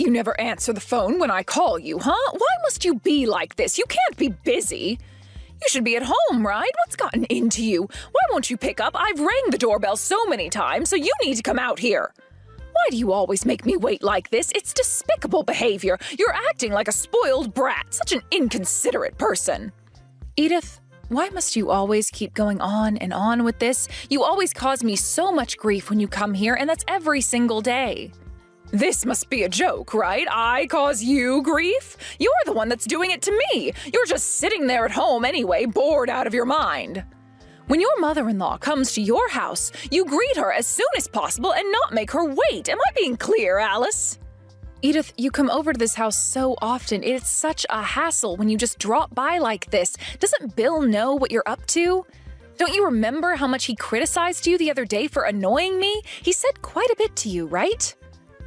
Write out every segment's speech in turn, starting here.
you never answer the phone when I call you, huh? Why must you be like this? You can't be busy. You should be at home, right? What's gotten into you? Why won't you pick up? I've rang the doorbell so many times, so you need to come out here. Why do you always make me wait like this? It's despicable behavior. You're acting like a spoiled brat, such an inconsiderate person. Edith, why must you always keep going on and on with this? You always cause me so much grief when you come here, and that's every single day. This must be a joke, right? I cause you grief? You're the one that's doing it to me. You're just sitting there at home anyway, bored out of your mind. When your mother-in-law comes to your house, you greet her as soon as possible and not make her wait. Am I being clear, Alice? Edith, you come over to this house so often. It's such a hassle when you just drop by like this. Doesn't Bill know what you're up to? Don't you remember how much he criticized you the other day for annoying me? He said quite a bit to you, right?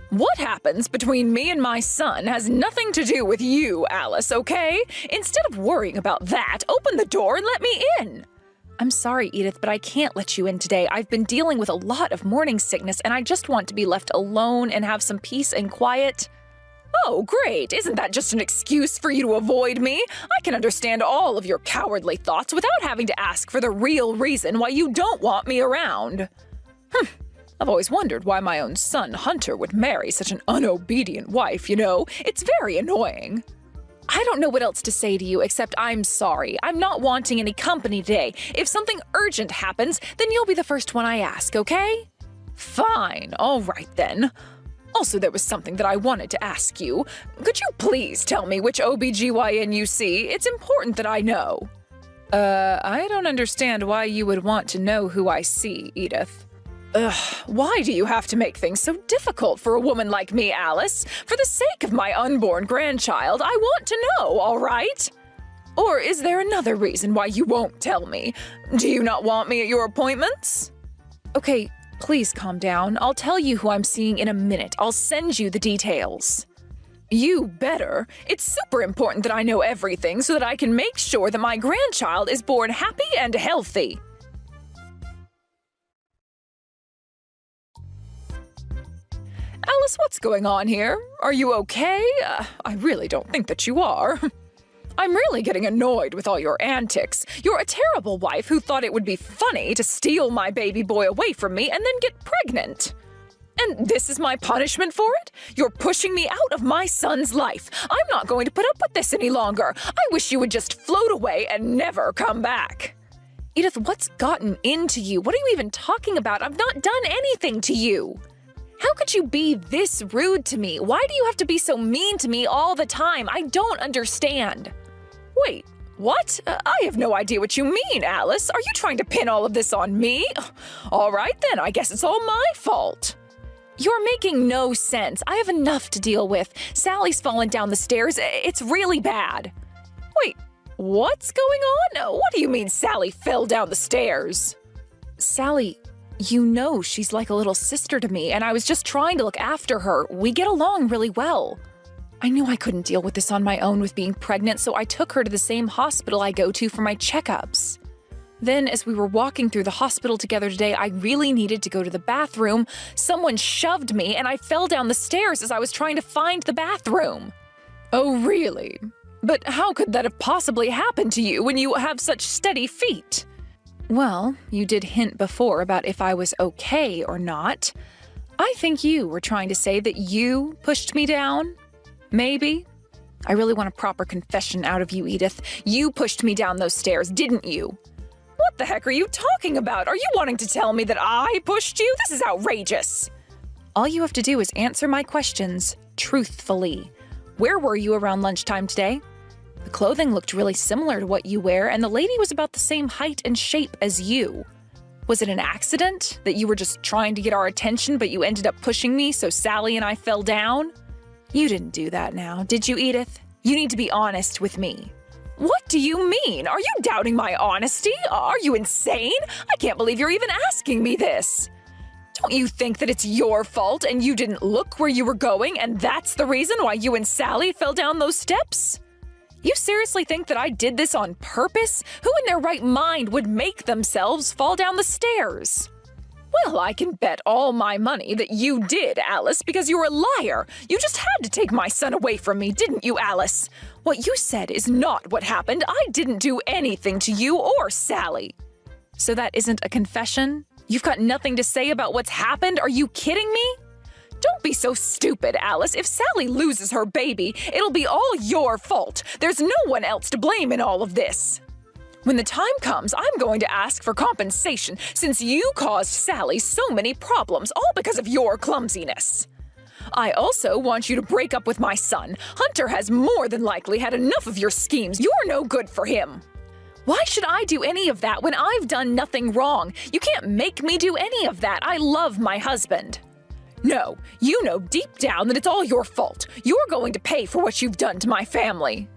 What happens between me and my son has nothing to do with you, Alice, okay? Instead of worrying about that, open the door and let me in. I'm sorry, Edith, but I can't let you in today. I've been dealing with a lot of morning sickness, and I just want to be left alone and have some peace and quiet. Oh, great. Isn't that just an excuse for you to avoid me? I can understand all of your cowardly thoughts without having to ask for the real reason why you don't want me around. I've always wondered why my own son, Hunter, would marry such an unobedient wife, you know? It's very annoying. I don't know what else to say to you except I'm sorry. I'm not wanting any company today. If something urgent happens, then you'll be the first one I ask, okay? Fine, all right then. Also, there was something that I wanted to ask you. Could you please tell me which OBGYN you see? It's important that I know. I don't understand why you would want to know who I see, Edith. Why do you have to make things so difficult for a woman like me, Alice? For the sake of my unborn grandchild, I want to know, all right? Or is there another reason why you won't tell me? Do you not want me at your appointments? Okay, please calm down. I'll tell you who I'm seeing in a minute. I'll send you the details. You better. It's super important that I know everything so that I can make sure that my grandchild is born happy and healthy. Alice, what's going on here? Are you okay? I really don't think that you are. I'm really getting annoyed with all your antics. You're a terrible wife who thought it would be funny to steal my baby boy away from me and then get pregnant. And this is my punishment for it? You're pushing me out of my son's life. I'm not going to put up with this any longer. I wish you would just float away and never come back. Edith, what's gotten into you? What are you even talking about? I've not done anything to you. How could you be this rude to me? Why do you have to be so mean to me all the time? I don't understand. Wait, what? I have no idea what you mean, Alice. Are you trying to pin all of this on me? All right then, I guess it's all my fault. You're making no sense. I have enough to deal with. Sally's fallen down the stairs. It's really bad. Wait, what's going on? What do you mean Sally fell down the stairs? Sally, you know she's like a little sister to me, and I was just trying to look after her. We get along really well. I knew I couldn't deal with this on my own with being pregnant, so I took her to the same hospital I go to for my checkups. Then, as we were walking through the hospital together today, I really needed to go to the bathroom. Someone shoved me, and I fell down the stairs as I was trying to find the bathroom. Oh, really? But how could that have possibly happened to you when you have such steady feet? Well, you did hint before about if I was okay or not. I think you were trying to say that you pushed me down. Maybe. I really want a proper confession out of you, Edith. You pushed me down those stairs, didn't you? What the heck are you talking about? Are you wanting to tell me that I pushed you? This is outrageous. All you have to do is answer my questions truthfully. Where were you around lunchtime today? The clothing looked really similar to what you wear, and the lady was about the same height and shape as you. Was it an accident? That you were just trying to get our attention, but you ended up pushing me so Sally and I fell down? You didn't do that now, did you, Edith? You need to be honest with me. What do you mean? Are you doubting my honesty? Are you insane? I can't believe you're even asking me this. Don't you think that it's your fault and you didn't look where you were going, and that's the reason why you and Sally fell down those steps? You seriously think that I did this on purpose? Who in their right mind would make themselves fall down the stairs? Well, I can bet all my money that you did, Alice, because you're a liar. You just had to take my son away from me, didn't you, Alice? What you said is not what happened. I didn't do anything to you or Sally. So that isn't a confession? You've got nothing to say about what's happened? Are you kidding me? Don't be so stupid, Alice. If Sally loses her baby, it'll be all your fault. There's no one else to blame in all of this. When the time comes, I'm going to ask for compensation since you caused Sally so many problems, all because of your clumsiness. I also want you to break up with my son. Hunter has more than likely had enough of your schemes. You're no good for him. Why should I do any of that when I've done nothing wrong? You can't make me do any of that. I love my husband. No, you know deep down that it's all your fault. You're going to pay for what you've done to my family.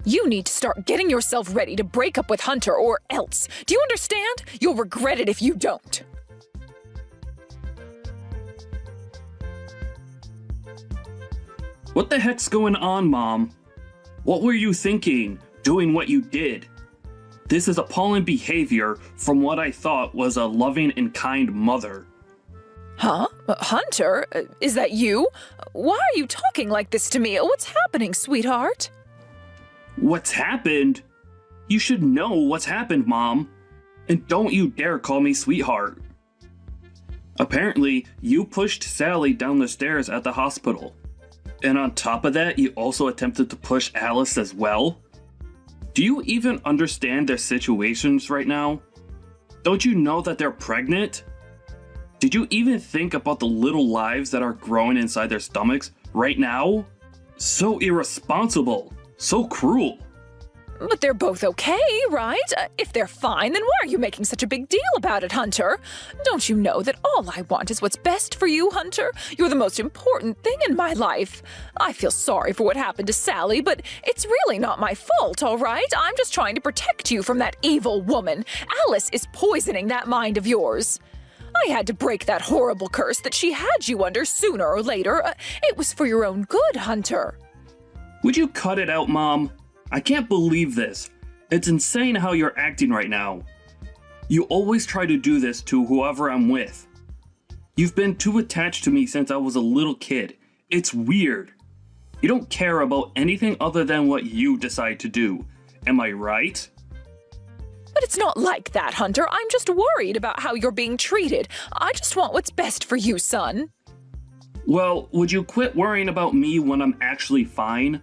You need to start getting yourself ready to break up with Hunter or else. Do you understand? You'll regret it if you don't. What the heck's going on, Mom? What were you thinking, doing what you did? This is appalling behavior from what I thought was a loving and kind mother. Huh? Hunter? Is that you? Why are you talking like this to me? What's happening, sweetheart? What's happened? You should know what's happened, Mom. And don't you dare call me sweetheart. Apparently, you pushed Sally down the stairs at the hospital. And on top of that, you also attempted to push Alice as well? Do you even understand their situations right now? Don't you know that they're pregnant? Did you even think about the little lives that are growing inside their stomachs right now? So irresponsible. So cruel. But they're both okay, right? If they're fine, then why are you making such a big deal about it, Hunter? Don't you know that all I want is what's best for you, Hunter? You're the most important thing in my life. I feel sorry for what happened to Sally, but it's really not my fault, all right? I'm just trying to protect you from that evil woman. Alice is poisoning that mind of yours. I had to break that horrible curse that she had you under sooner or later. It was for your own good, Hunter. Would you cut it out, Mom? I can't believe this. It's insane how you're acting right now. You always try to do this to whoever I'm with. You've been too attached to me since I was a little kid. It's weird. You don't care about anything other than what you decide to do. Am I right? But it's not like that, Hunter. I'm just worried about how you're being treated. I just want what's best for you, son. Well, would you quit worrying about me when I'm actually fine?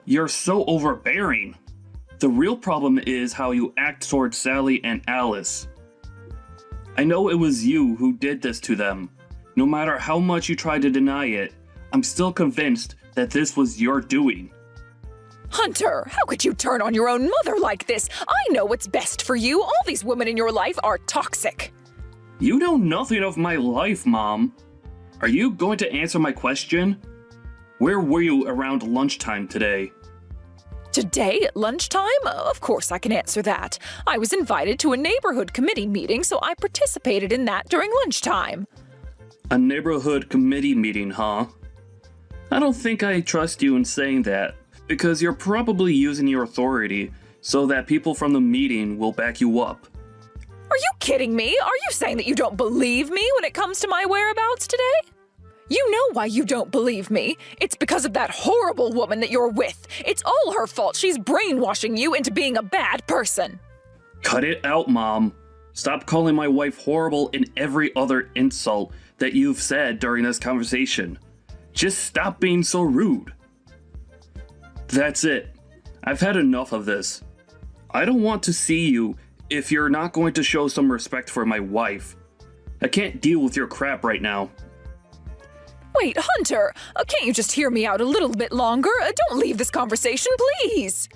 You're so overbearing. The real problem is how you act towards Sally and Alice. I know it was you who did this to them. No matter how much you try to deny it, I'm still convinced that this was your doing. Hunter, how could you turn on your own mother like this? I know what's best for you. All these women in your life are toxic. You know nothing of my life, Mom. Are you going to answer my question? Where were you around lunchtime today? Today at lunchtime? Of course I can answer that. I was invited to a neighborhood committee meeting, so I participated in that during lunchtime. A neighborhood committee meeting, huh? I don't think I trust you in saying that, because you're probably using your authority so that people from the meeting will back you up. Are you kidding me? Are you saying that you don't believe me when it comes to my whereabouts today? You know why you don't believe me. It's because of that horrible woman that you're with. It's all her fault. She's brainwashing you into being a bad person. Cut it out, Mom. Stop calling my wife horrible in every other insult that you've said during this conversation. Just stop being so rude. That's it. I've had enough of this. I don't want to see you if you're not going to show some respect for my wife. I can't deal with your crap right now. Wait, Hunter, can't you just hear me out a little bit longer? Don't leave this conversation, please.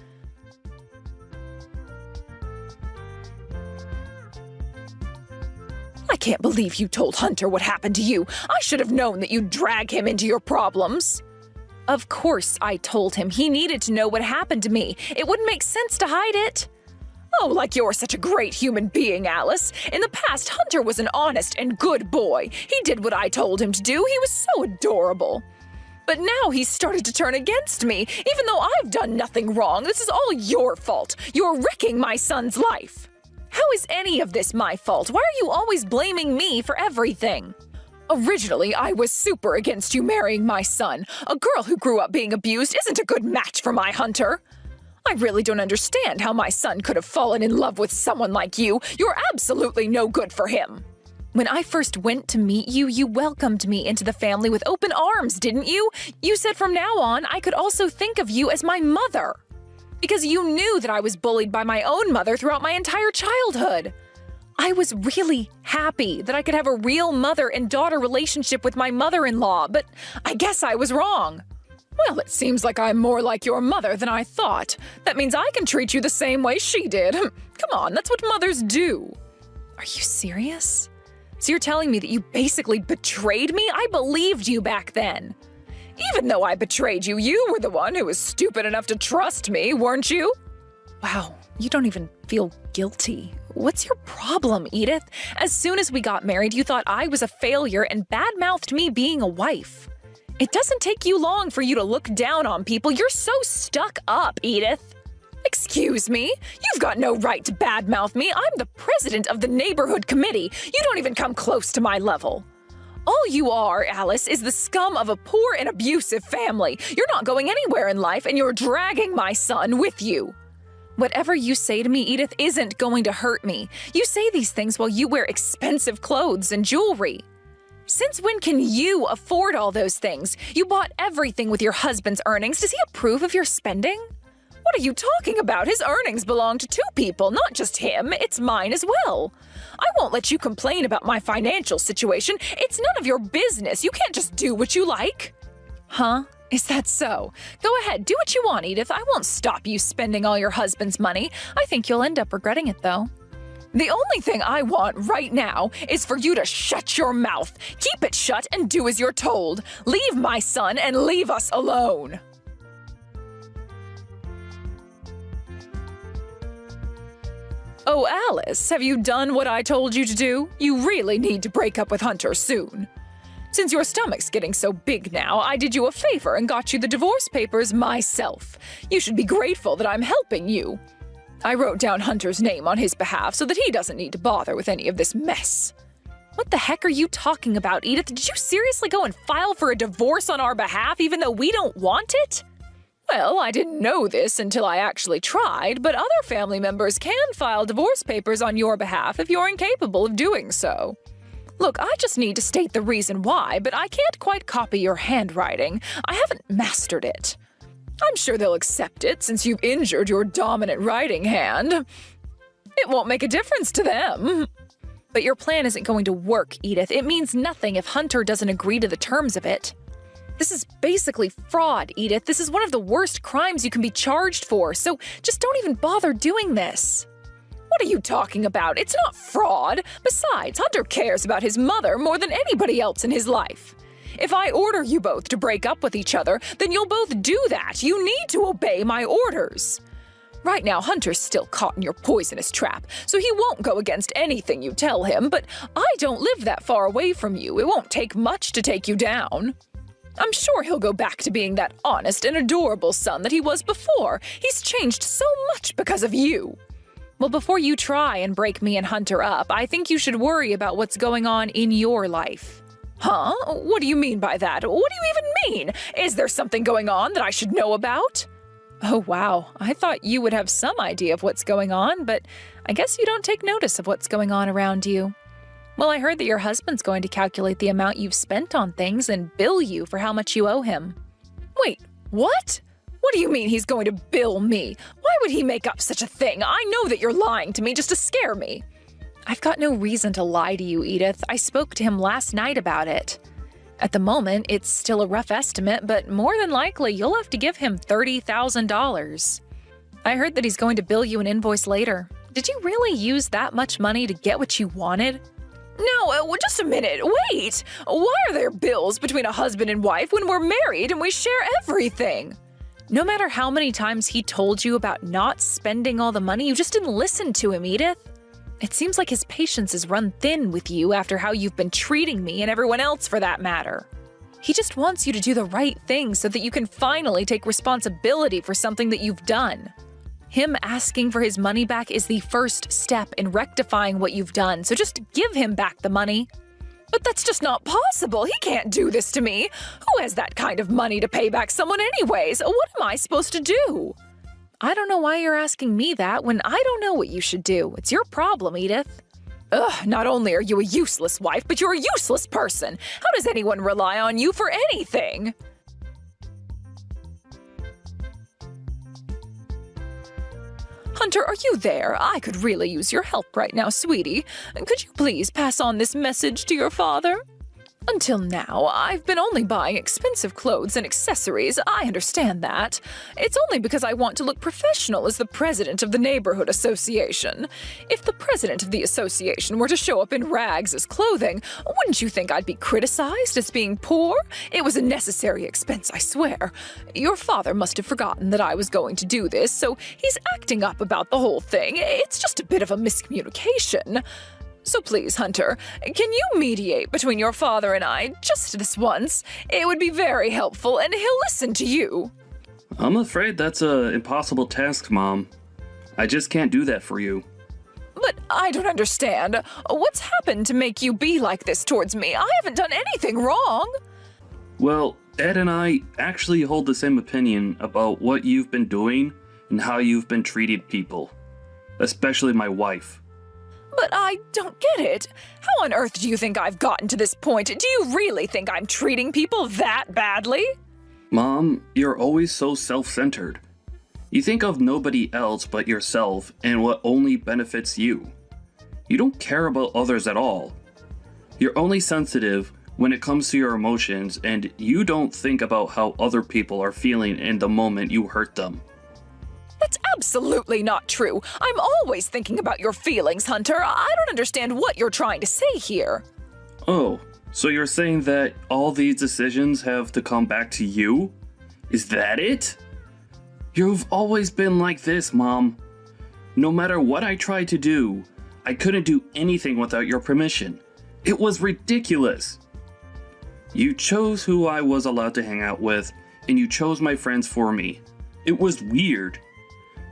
I can't believe you told Hunter what happened to you. I should have known that you'd drag him into your problems. Of course I told him. He needed to know what happened to me. It wouldn't make sense to hide it. Oh, like you're such a great human being, Alice. In the past, Hunter was an honest and good boy. He did what I told him to do. He was so adorable. But now he's started to turn against me, even though I've done nothing wrong. This is all your fault. You're wrecking my son's life. How is any of this my fault? Why are you always blaming me for everything? Originally, I was super against you marrying my son. A girl who grew up being abused isn't a good match for my Hunter. I really don't understand how my son could have fallen in love with someone like you. You're absolutely no good for him. When I first went to meet you, you welcomed me into the family with open arms, didn't you? You said from now on, I could also think of you as my mother. Because you knew that I was bullied by my own mother throughout my entire childhood. I was really happy that I could have a real mother and daughter relationship with my mother-in-law, but I guess I was wrong. Well, it seems like I'm more like your mother than I thought. That means I can treat you the same way she did. Come on, that's what mothers do. Are you serious? So you're telling me that you basically betrayed me? I believed you back then. Even though I betrayed you, you were the one who was stupid enough to trust me, weren't you? Wow, you don't even feel guilty. What's your problem, Edith? As soon as we got married, you thought I was a failure and badmouthed me being a wife. It doesn't take you long for you to look down on people. You're so stuck up, Edith. Excuse me? You've got no right to badmouth me. I'm the president of the neighborhood committee. You don't even come close to my level. All you are, Alice, is the scum of a poor and abusive family. You're not going anywhere in life, and you're dragging my son with you. Whatever you say to me, Edith, isn't going to hurt me. You say these things while you wear expensive clothes and jewelry. Since when can you afford all those things? You bought everything with your husband's earnings. Does he approve of your spending? What are you talking about? His earnings belong to two people, not just him. It's mine as well. I won't let you complain about my financial situation. It's none of your business. You can't just do what you like. Huh? Is that so? Go ahead, do what you want, Edith. I won't stop you spending all your husband's money. I think you'll end up regretting it, though. The only thing I want right now is for you to shut your mouth. Keep it shut and do as you're told. Leave my son and leave us alone. Oh, Alice, have you done what I told you to do? You really need to break up with Hunter soon. Since your stomach's getting so big now, I did you a favor and got you the divorce papers myself. You should be grateful that I'm helping you. I wrote down Hunter's name on his behalf so that he doesn't need to bother with any of this mess. What the heck are you talking about, Edith? Did you seriously go and file for a divorce on our behalf even though we don't want it? Well, I didn't know this until I actually tried, but other family members can file divorce papers on your behalf if you're incapable of doing so. Look, I just need to state the reason why, but I can't quite copy your handwriting. I haven't mastered it. I'm sure they'll accept it since you've injured your dominant writing hand. It won't make a difference to them. But your plan isn't going to work, Edith. It means nothing if Hunter doesn't agree to the terms of it. This is basically fraud, Edith. This is one of the worst crimes you can be charged for, so just don't even bother doing this. What are you talking about? It's not fraud. Besides, Hunter cares about his mother more than anybody else in his life. If I order you both to break up with each other, then you'll both do that. You need to obey my orders. Right now, Hunter's still caught in your poisonous trap, so he won't go against anything you tell him, but I don't live that far away from you. It won't take much to take you down. I'm sure he'll go back to being that honest and adorable son that he was before. He's changed so much because of you. Well, before you try and break me and Hunter up, I think you should worry about what's going on in your life. Huh? What do you mean by that? What do you even mean? Is there something going on that I should know about? Oh, wow. I thought you would have some idea of what's going on, but I guess you don't take notice of what's going on around you. Well, I heard that your husband's going to calculate the amount you've spent on things and bill you for how much you owe him. Wait, what? What do you mean he's going to bill me? Why would he make up such a thing? I know that you're lying to me just to scare me. I've got no reason to lie to you, Edith. I spoke to him last night about it. At the moment, it's still a rough estimate, but more than likely, you'll have to give him $30,000. I heard that he's going to bill you an invoice later. Did you really use that much money to get what you wanted? No, just a minute. Wait! Why are there bills between a husband and wife when we're married and we share everything? No matter how many times he told you about not spending all the money, you just didn't listen to him, Edith. It seems like his patience is run thin with you after how you've been treating me and everyone else for that matter. He just wants you to do the right thing so that you can finally take responsibility for something that you've done. Him asking for his money back is the first step in rectifying what you've done, so just give him back the money. But that's just not possible. He can't do this to me. Who has that kind of money to pay back someone anyways? What am I supposed to do? I don't know why you're asking me that when I don't know what you should do. It's your problem, Edith. Ugh, not only are you a useless wife, but you're a useless person. How does anyone rely on you for anything? Hunter, are you there? I could really use your help right now, sweetie. Could you please pass on this message to your father? Until now, I've been only buying expensive clothes and accessories. I understand that. It's only because I want to look professional as the president of the neighborhood association. If the president of the association were to show up in rags as clothing, wouldn't you think I'd be criticized as being poor? It was a necessary expense, I swear. Your father must have forgotten that I was going to do this, so he's acting up about the whole thing. It's just a bit of a miscommunication. So please, Hunter, can you mediate between your father and I just this once? It would be very helpful, and he'll listen to you. I'm afraid that's an impossible task, Mom. I just can't do that for you. But I don't understand. What's happened to make you be like this towards me? I haven't done anything wrong. Well, Dad and I actually hold the same opinion about what you've been doing and how you've been treating people, especially my wife. But I don't get it. How on earth do you think I've gotten to this point? Do you really think I'm treating people that badly? Mom, you're always so self-centered. You think of nobody else but yourself and what only benefits you. You don't care about others at all. You're only sensitive when it comes to your emotions, and you don't think about how other people are feeling in the moment you hurt them. That's absolutely not true. I'm always thinking about your feelings, Hunter. I don't understand what you're trying to say here. Oh, so you're saying that all these decisions have to come back to you? Is that it? You've always been like this, Mom. No matter what I tried to do, I couldn't do anything without your permission. It was ridiculous. You chose who I was allowed to hang out with, and you chose my friends for me. It was weird.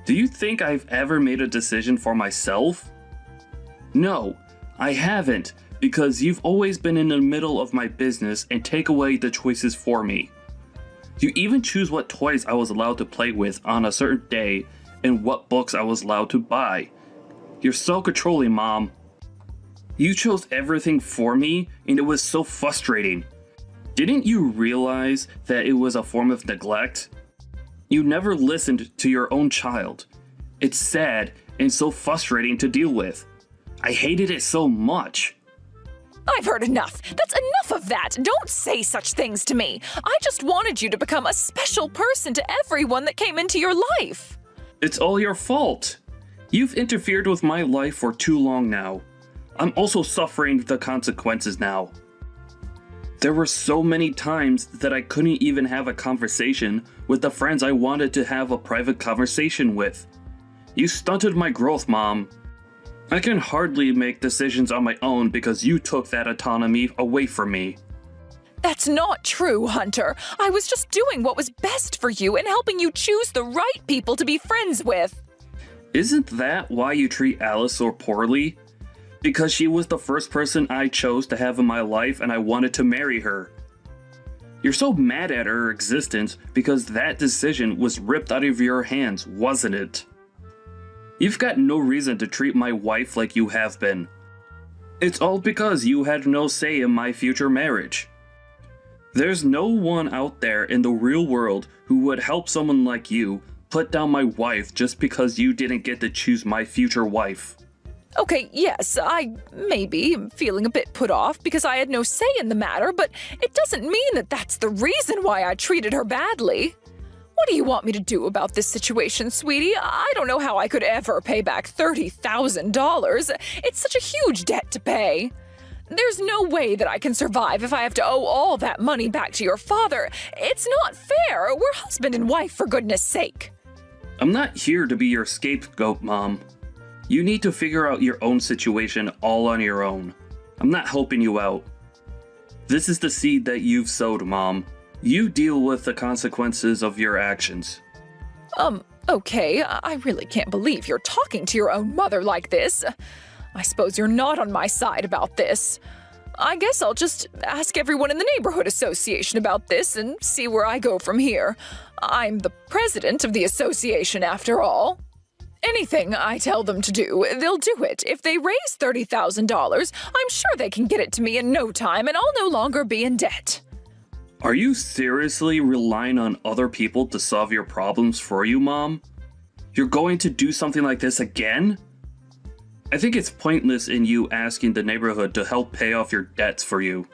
Do you think I've ever made a decision for myself? No, I haven't, because you've always been in the middle of my business and take away the choices for me. You even choose what toys I was allowed to play with on a certain day and what books I was allowed to buy. You're so controlling, Mom. You chose everything for me, and it was so frustrating. Didn't you realize that it was a form of neglect? You never listened to your own child. It's sad and so frustrating to deal with. I hated it so much. I've heard enough. That's enough of that. Don't say such things to me. I just wanted you to become a special person to everyone that came into your life. It's all your fault. You've interfered with my life for too long now. I'm also suffering the consequences now. There were so many times that I couldn't even have a conversation with the friends I wanted to have a private conversation with. You stunted my growth, Mom. I can hardly make decisions on my own because you took that autonomy away from me. That's not true, Hunter. I was just doing what was best for you and helping you choose the right people to be friends with. Isn't that why you treat Alice so poorly? Because she was the first person I chose to have in my life and I wanted to marry her. You're so mad at her existence because that decision was ripped out of your hands, wasn't it? You've got no reason to treat my wife like you have been. It's all because you had no say in my future marriage. There's no one out there in the real world who would help someone like you put down my wife just because you didn't get to choose my future wife. Okay, yes, I maybe am feeling a bit put off because I had no say in the matter, but it doesn't mean that that's the reason why I treated her badly. What do you want me to do about this situation, sweetie? I don't know how I could ever pay back $30,000. It's such a huge debt to pay. There's no way that I can survive if I have to owe all that money back to your father. It's not fair. We're husband and wife, for goodness sake. I'm not here to be your scapegoat, Mom. You need to figure out your own situation all on your own. I'm not helping you out. This is the seed that you've sowed, Mom. You deal with the consequences of your actions. Okay, I really can't believe you're talking to your own mother like this. I suppose you're not on my side about this. I guess I'll just ask everyone in the neighborhood association about this and see where I go from here. I'm the president of the association, after all. Anything I tell them to do, they'll do it. If they raise $30,000, I'm sure they can get it to me in no time and I'll no longer be in debt. Are you seriously relying on other people to solve your problems for you, Mom? You're going to do something like this again? I think it's pointless in you asking the neighborhood to help pay off your debts for you.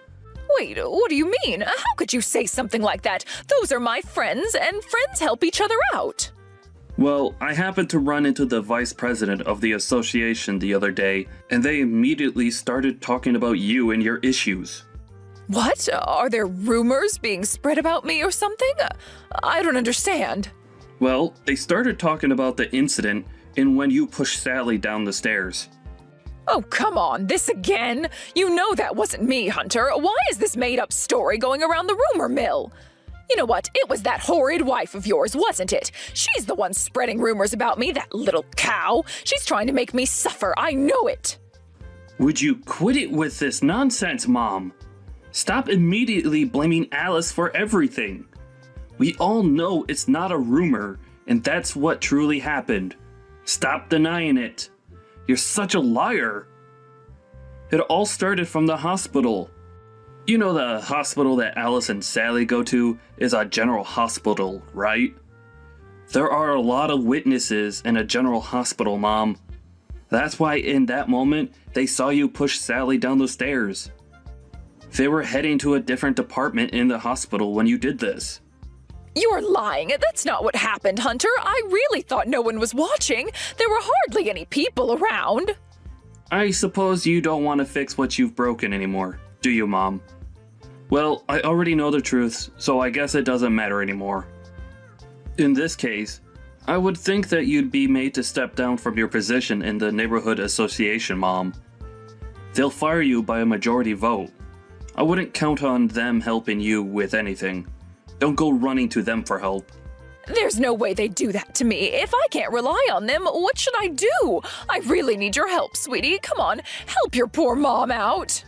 Wait, what do you mean? How could you say something like that? Those are my friends, and friends help each other out. Well, I happened to run into the vice president of the association the other day, and they immediately started talking about you and your issues. What? Are there rumors being spread about me or something? I don't understand. Well, they started talking about the incident in when you pushed Sally down the stairs. Oh, come on, this again? You know that wasn't me, Hunter. Why is this made-up story going around the rumor mill? You know what? It was that horrid wife of yours, wasn't it? She's the one spreading rumors about me, that little cow. She's trying to make me suffer, I know it. Would you quit it with this nonsense, Mom? Stop immediately blaming Alice for everything. We all know it's not a rumor, and that's what truly happened. Stop denying it. You're such a liar. It all started from the hospital. You know the hospital that Alice and Sally go to is a general hospital, right? There are a lot of witnesses in a general hospital, Mom. That's why in that moment, they saw you push Sally down the stairs. They were heading to a different department in the hospital when you did this. You're lying. That's not what happened, Hunter. I really thought no one was watching. There were hardly any people around. I suppose you don't want to fix what you've broken anymore, do you, Mom? Well, I already know the truth, so I guess it doesn't matter anymore. In this case, I would think that you'd be made to step down from your position in the neighborhood association, Mom. They'll fire you by a majority vote. I wouldn't count on them helping you with anything. Don't go running to them for help. There's no way they'd do that to me. If I can't rely on them, what should I do? I really need your help, sweetie. Come on, help your poor mom out.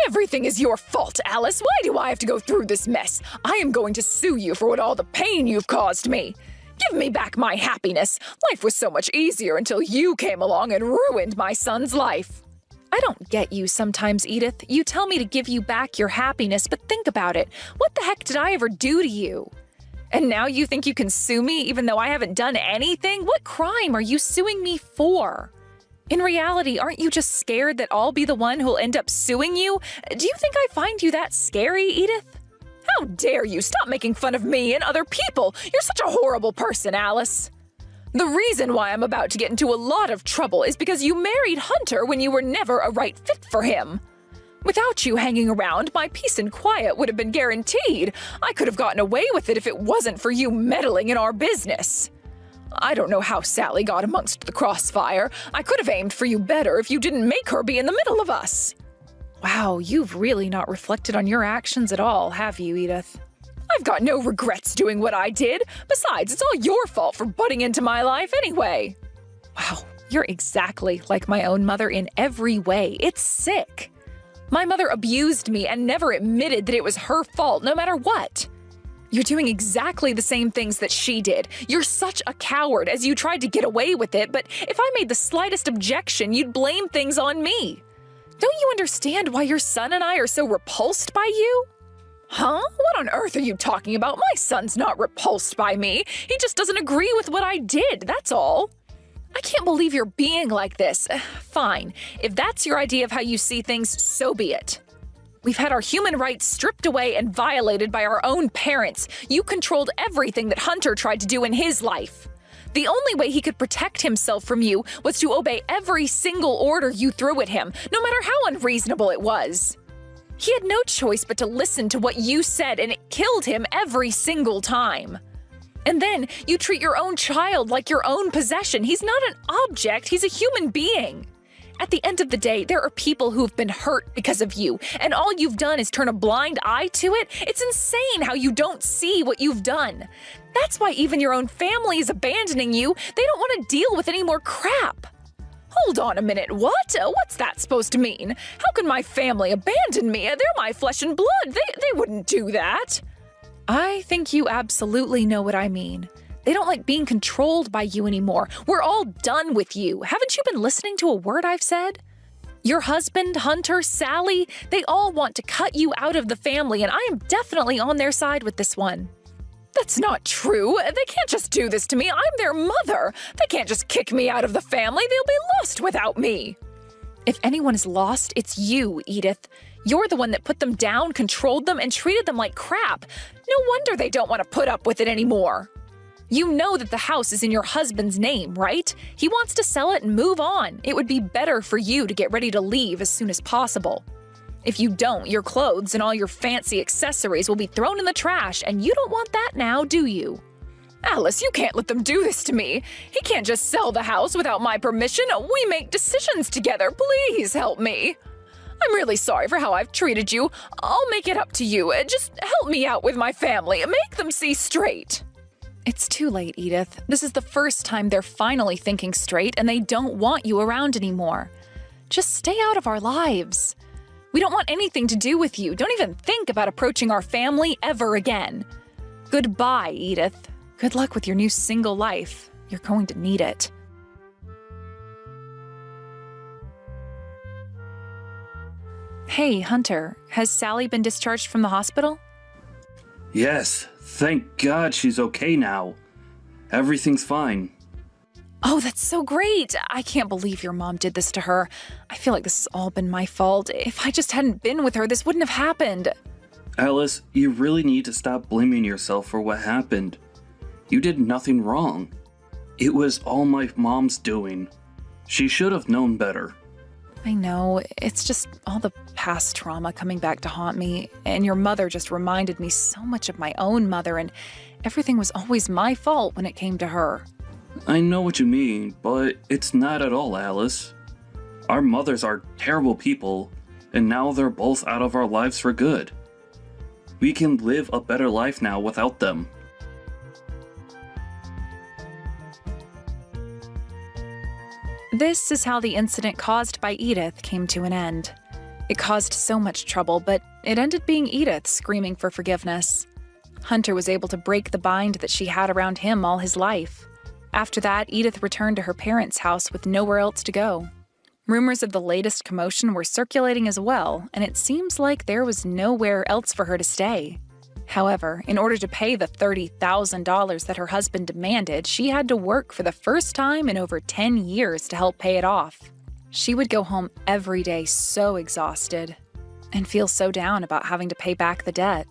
Everything is your fault, Alice. Why do I have to go through this mess? I am going to sue you for all the pain you've caused me. Give me back my happiness. Life was so much easier until you came along and ruined my son's life. I don't get you sometimes, Edith. You tell me to give you back your happiness, but think about it. What the heck did I ever do to you? And now you think you can sue me even though I haven't done anything? What crime are you suing me for? In reality, aren't you just scared that I'll be the one who'll end up suing you? Do you think I find you that scary, Edith? How dare you stop making fun of me and other people? You're such a horrible person, Alice. The reason why I'm about to get into a lot of trouble is because you married Hunter when you were never a right fit for him. Without you hanging around, my peace and quiet would have been guaranteed. I could have gotten away with it if it wasn't for you meddling in our business. I don't know how Sally got amongst the crossfire. I could have aimed for you better if you didn't make her be in the middle of us. Wow, you've really not reflected on your actions at all, have you, Edith? I've got no regrets doing what I did. Besides, it's all your fault for butting into my life anyway. Wow, you're exactly like my own mother in every way. It's sick. My mother abused me and never admitted that it was her fault, no matter what. You're doing exactly the same things that she did. You're such a coward as you tried to get away with it, but if I made the slightest objection, you'd blame things on me. Don't you understand why your son and I are so repulsed by you? Huh? What on earth are you talking about? My son's not repulsed by me. He just doesn't agree with what I did, that's all. I can't believe you're being like this. Fine. If that's your idea of how you see things, so be it. We've had our human rights stripped away and violated by our own parents. You controlled everything that Hunter tried to do in his life. The only way he could protect himself from you was to obey every single order you threw at him, no matter how unreasonable it was. He had no choice but to listen to what you said, and it killed him every single time. And then you treat your own child like your own possession. He's not an object, he's a human being. At the end of the day, there are people who've been hurt because of you, and all you've done is turn a blind eye to it. It's insane how you don't see what you've done. That's why even your own family is abandoning you. They don't want to deal with any more crap. Hold on a minute, what? What's that supposed to mean? How can my family abandon me? They're my flesh and blood. They wouldn't do that. I think you absolutely know what I mean. They don't like being controlled by you anymore. We're all done with you. Haven't you been listening to a word I've said? Your husband, Hunter, Sally, they all want to cut you out of the family, and I am definitely on their side with this one. That's not true. They can't just do this to me. I'm their mother. They can't just kick me out of the family. They'll be lost without me. If anyone is lost, it's you, Edith. You're the one that put them down, controlled them, and treated them like crap. No wonder they don't want to put up with it anymore. You know that the house is in your husband's name, right? He wants to sell it and move on. It would be better for you to get ready to leave as soon as possible. If you don't, your clothes and all your fancy accessories will be thrown in the trash, and you don't want that now, do you? Alice, you can't let them do this to me. He can't just sell the house without my permission. We make decisions together. Please help me. I'm really sorry for how I've treated you. I'll make it up to you. Just help me out with my family. Make them see straight. It's too late, Edith. This is the first time they're finally thinking straight, and they don't want you around anymore. Just stay out of our lives. We don't want anything to do with you. Don't even think about approaching our family ever again. Goodbye, Edith. Good luck with your new single life. You're going to need it. Hey, Hunter, has Sally been discharged from the hospital? Yes, thank God she's okay now. Everything's fine. Oh, that's so great! I can't believe your mom did this to her. I feel like this has all been my fault. If I just hadn't been with her, this wouldn't have happened. Alice, you really need to stop blaming yourself for what happened. You did nothing wrong. It was all my mom's doing. She should have known better. I know, it's just all the past trauma coming back to haunt me, and your mother just reminded me so much of my own mother, and everything was always my fault when it came to her. I know what you mean, but it's not at all, Alice. Our mothers are terrible people, and now they're both out of our lives for good. We can live a better life now without them. This is how the incident caused by Edith came to an end. It caused so much trouble, but it ended being Edith screaming for forgiveness. Hunter was able to break the bind that she had around him all his life. After that, Edith returned to her parents' house with nowhere else to go. Rumors of the latest commotion were circulating as well, and it seems like there was nowhere else for her to stay. However, in order to pay the $30,000 that her husband demanded, she had to work for the first time in over 10 years to help pay it off. She would go home every day so exhausted and feel so down about having to pay back the debt.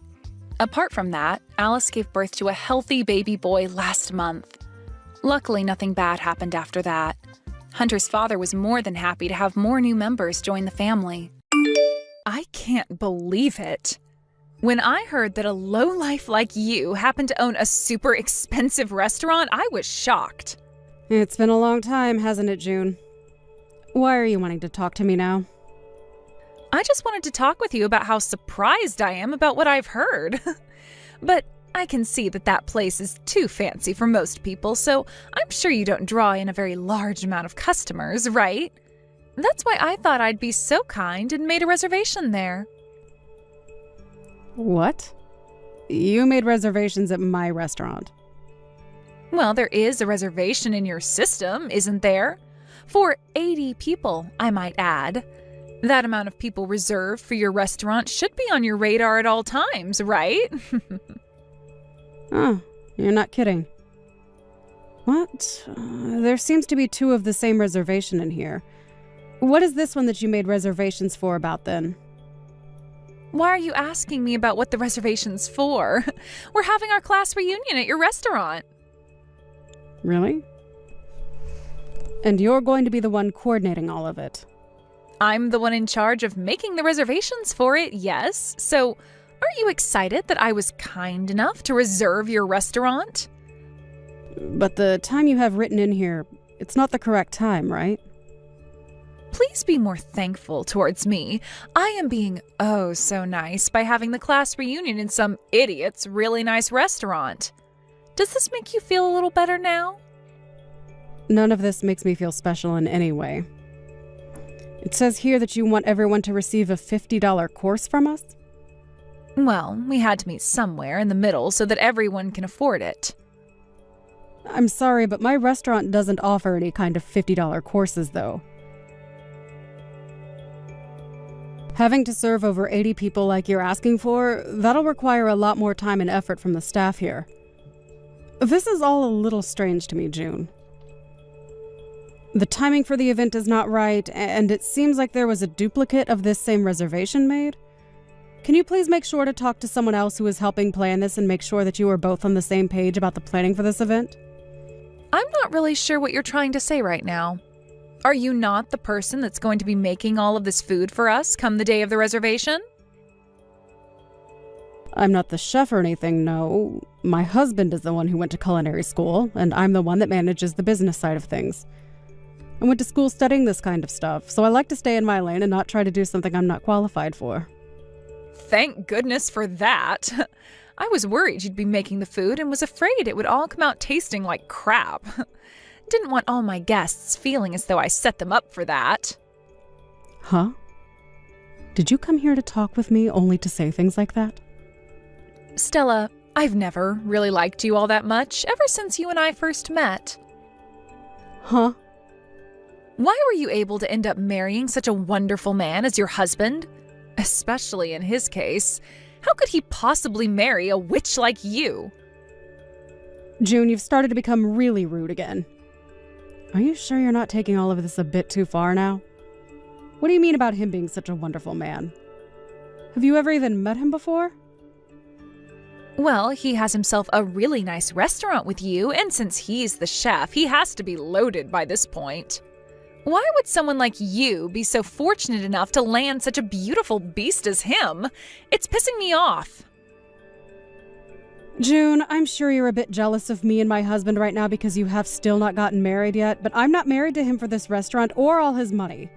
Apart from that, Alice gave birth to a healthy baby boy last month. Luckily, nothing bad happened after that. Hunter's father was more than happy to have more new members join the family. I can't believe it. When I heard that a lowlife like you happened to own a super expensive restaurant, I was shocked. It's been a long time, hasn't it, June? Why are you wanting to talk to me now? I just wanted to talk with you about how surprised I am about what I've heard. But I can see that that place is too fancy for most people, so I'm sure you don't draw in a very large amount of customers, right? That's why I thought I'd be so kind and made a reservation there. What? You made reservations at my restaurant. Well, there is a reservation in your system, isn't there? For 80 people, I might add. That amount of people reserved for your restaurant should be on your radar at all times, right? Oh, you're not kidding. What? There seems to be two of the same reservation in here. What is this one that you made reservations for about then? Why are you asking me about what the reservation's for? We're having our class reunion at your restaurant. Really? And you're going to be the one coordinating all of it. I'm the one in charge of making the reservations for it, yes. So, aren't you excited that I was kind enough to reserve your restaurant? But the time you have written in here, it's not the correct time, right? please be more thankful towards me. I am being oh so nice by having the class reunion in some idiot's really nice restaurant. Does this make you feel a little better now? None of this makes me feel special in any way. It says here that you want everyone to receive a $50 course from us? Well, we had to meet somewhere in the middle so that everyone can afford it. I'm sorry, but my restaurant doesn't offer any kind of $50 courses, though. Having to serve over 80 people like you're asking for, that'll require a lot more time and effort from the staff here. This is all a little strange to me, June. The timing for the event is not right, and it seems like there was a duplicate of this same reservation made. Can you please make sure to talk to someone else who is helping plan this and make sure that you are both on the same page about the planning for this event? I'm not really sure what you're trying to say right now. Are you not the person that's going to be making all of this food for us come the day of the reservation? I'm not the chef or anything, no. My husband is the one who went to culinary school, and I'm the one that manages the business side of things. I went to school studying this kind of stuff, so I like to stay in my lane and not try to do something I'm not qualified for. Thank goodness for that. I was worried you'd be making the food and was afraid it would all come out tasting like crap. Didn't want all my guests feeling as though I set them up for that. Huh? Did you come here to talk with me only to say things like that? Stella, I've never really liked you all that much ever since you and I first met. Huh? Why were you able to end up marrying such a wonderful man as your husband? Especially in his case. How could he possibly marry a witch like you? June, you've started to become really rude again. Are you sure you're not taking all of this a bit too far now? What do you mean about him being such a wonderful man? Have you ever even met him before? Well, he has himself a really nice restaurant with you, and since he's the chef, he has to be loaded by this point. Why would someone like you be so fortunate enough to land such a beautiful beast as him? It's pissing me off. June, I'm sure you're a bit jealous of me and my husband right now because you have still not gotten married yet, but I'm not married to him for this restaurant or all his money.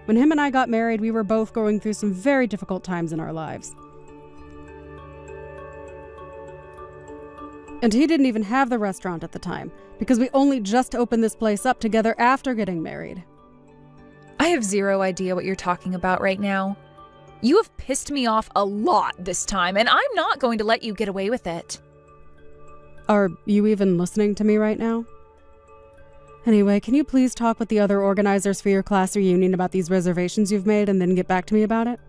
When him and I got married, we were both going through some very difficult times in our lives. And he didn't even have the restaurant at the time, because we only just opened this place up together after getting married. I have zero idea what you're talking about right now. You have pissed me off a lot this time, and I'm not going to let you get away with it. Are you even listening to me right now? Anyway, can you please talk with the other organizers for your class reunion about these reservations you've made and then get back to me about it?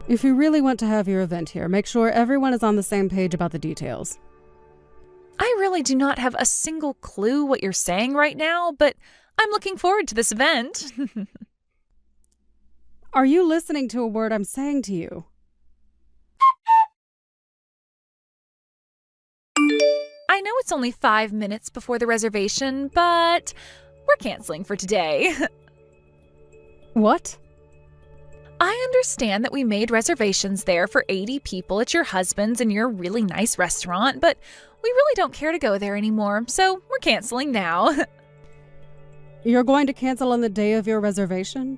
If you really want to have your event here, make sure everyone is on the same page about the details. I really do not have a single clue what you're saying right now, but I'm looking forward to this event. Are you listening to a word I'm saying to you? I know it's only 5 minutes before the reservation, but we're canceling for today. What? I understand that we made reservations there for 80 people at your husband's and your really nice restaurant, but we really don't care to go there anymore, so we're canceling now. You're going to cancel on the day of your reservation?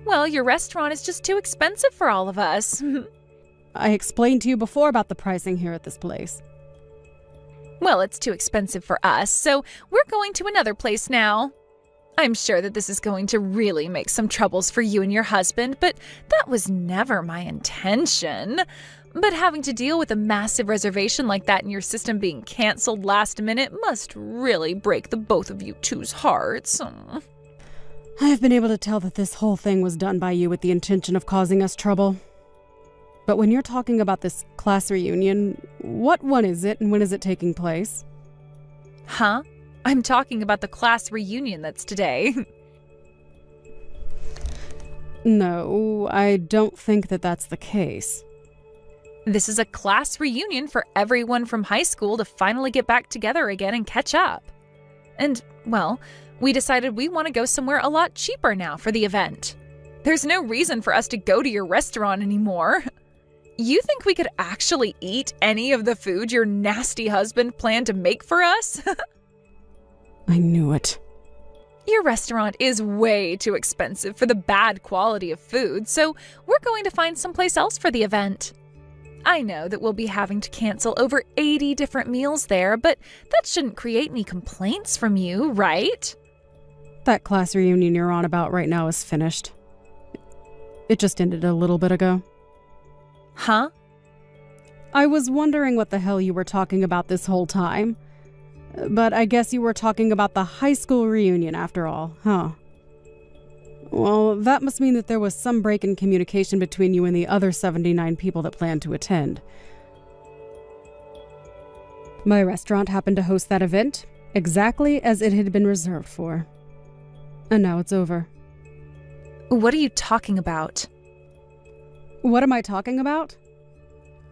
Well, your restaurant is just too expensive for all of us. I explained to you before about the pricing here at this place. Well, it's too expensive for us, so we're going to another place now. I'm sure that this is going to really make some troubles for you and your husband, but that was never my intention. But having to deal with a massive reservation like that in your system being canceled last minute must really break the both of you two's hearts. I have been able to tell that this whole thing was done by you with the intention of causing us trouble. But when you're talking about this class reunion, what one is it and when is it taking place? Huh? I'm talking about the class reunion that's today. No, I don't think that that's the case. This is a class reunion for everyone from high school to finally get back together again and catch up. And, well, we decided we want to go somewhere a lot cheaper now for the event. There's no reason for us to go to your restaurant anymore. You think we could actually eat any of the food your nasty husband planned to make for us? I knew it. You Your restaurant is way too expensive for the bad quality of food, so we're going to find someplace else for the event. I know that we'll be having to cancel over 80 different meals there, but that shouldn't create any complaints from you, right? That class reunion you're on about right now is finished. It just ended a little bit ago. Huh? I was wondering what the hell you were talking about this whole time. But I guess you were talking about the high school reunion after all, huh? Well, that must mean that there was some break in communication between you and the other 79 people that planned to attend. My restaurant happened to host that event, exactly as it had been reserved for. And now it's over. What are you talking about? What am I talking about?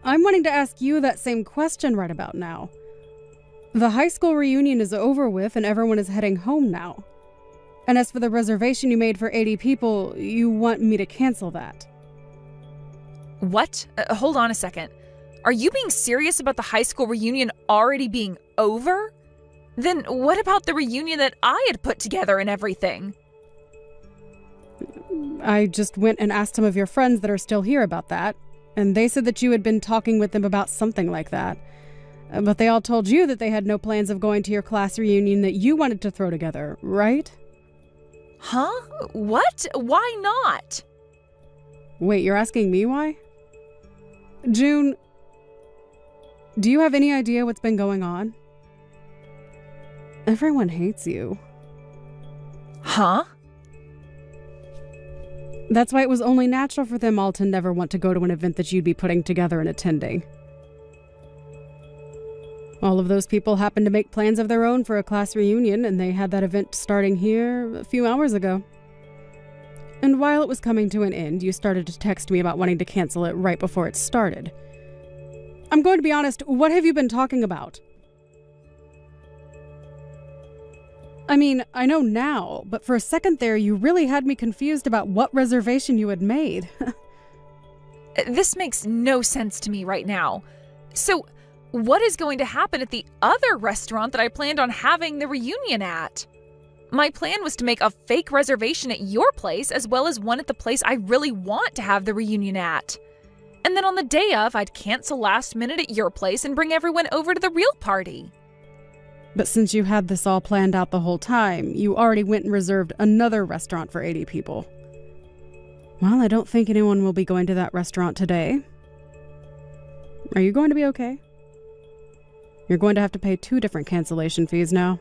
I'm wanting to ask you that same question right about now. The high school reunion is over with and everyone is heading home now. And as for the reservation you made for 80 people, you want me to cancel that. What? Hold on a second. Are you being serious about the high school reunion already being over? Then what about the reunion that I had put together and everything? I just went and asked some of your friends that are still here about that, and they said that you had been talking with them about something like that. But they all told you that they had no plans of going to your class reunion that you wanted to throw together, right? Huh? What? Why not? Wait, you're asking me why? June, do you have any idea what's been going on? Everyone hates you. Huh? That's why it was only natural for them all to never want to go to an event that you'd be putting together and attending. All of those people happened to make plans of their own for a class reunion, and they had that event starting here a few hours ago. And while it was coming to an end, you started to text me about wanting to cancel it right before it started. I'm going to be honest, what have you been talking about? I mean, I know now, but for a second there, you really had me confused about what reservation you had made. This makes no sense to me right now. So, what is going to happen at the other restaurant that I planned on having the reunion at? My plan was to make a fake reservation at your place as well as one at the place I really want to have the reunion at. And then on the day of, I'd cancel last minute at your place and bring everyone over to the real party. But since you had this all planned out the whole time, you already went and reserved another restaurant for 80 people. Well, I don't think anyone will be going to that restaurant today. Are you going to be okay? You're going to have to pay 2 different cancellation fees now.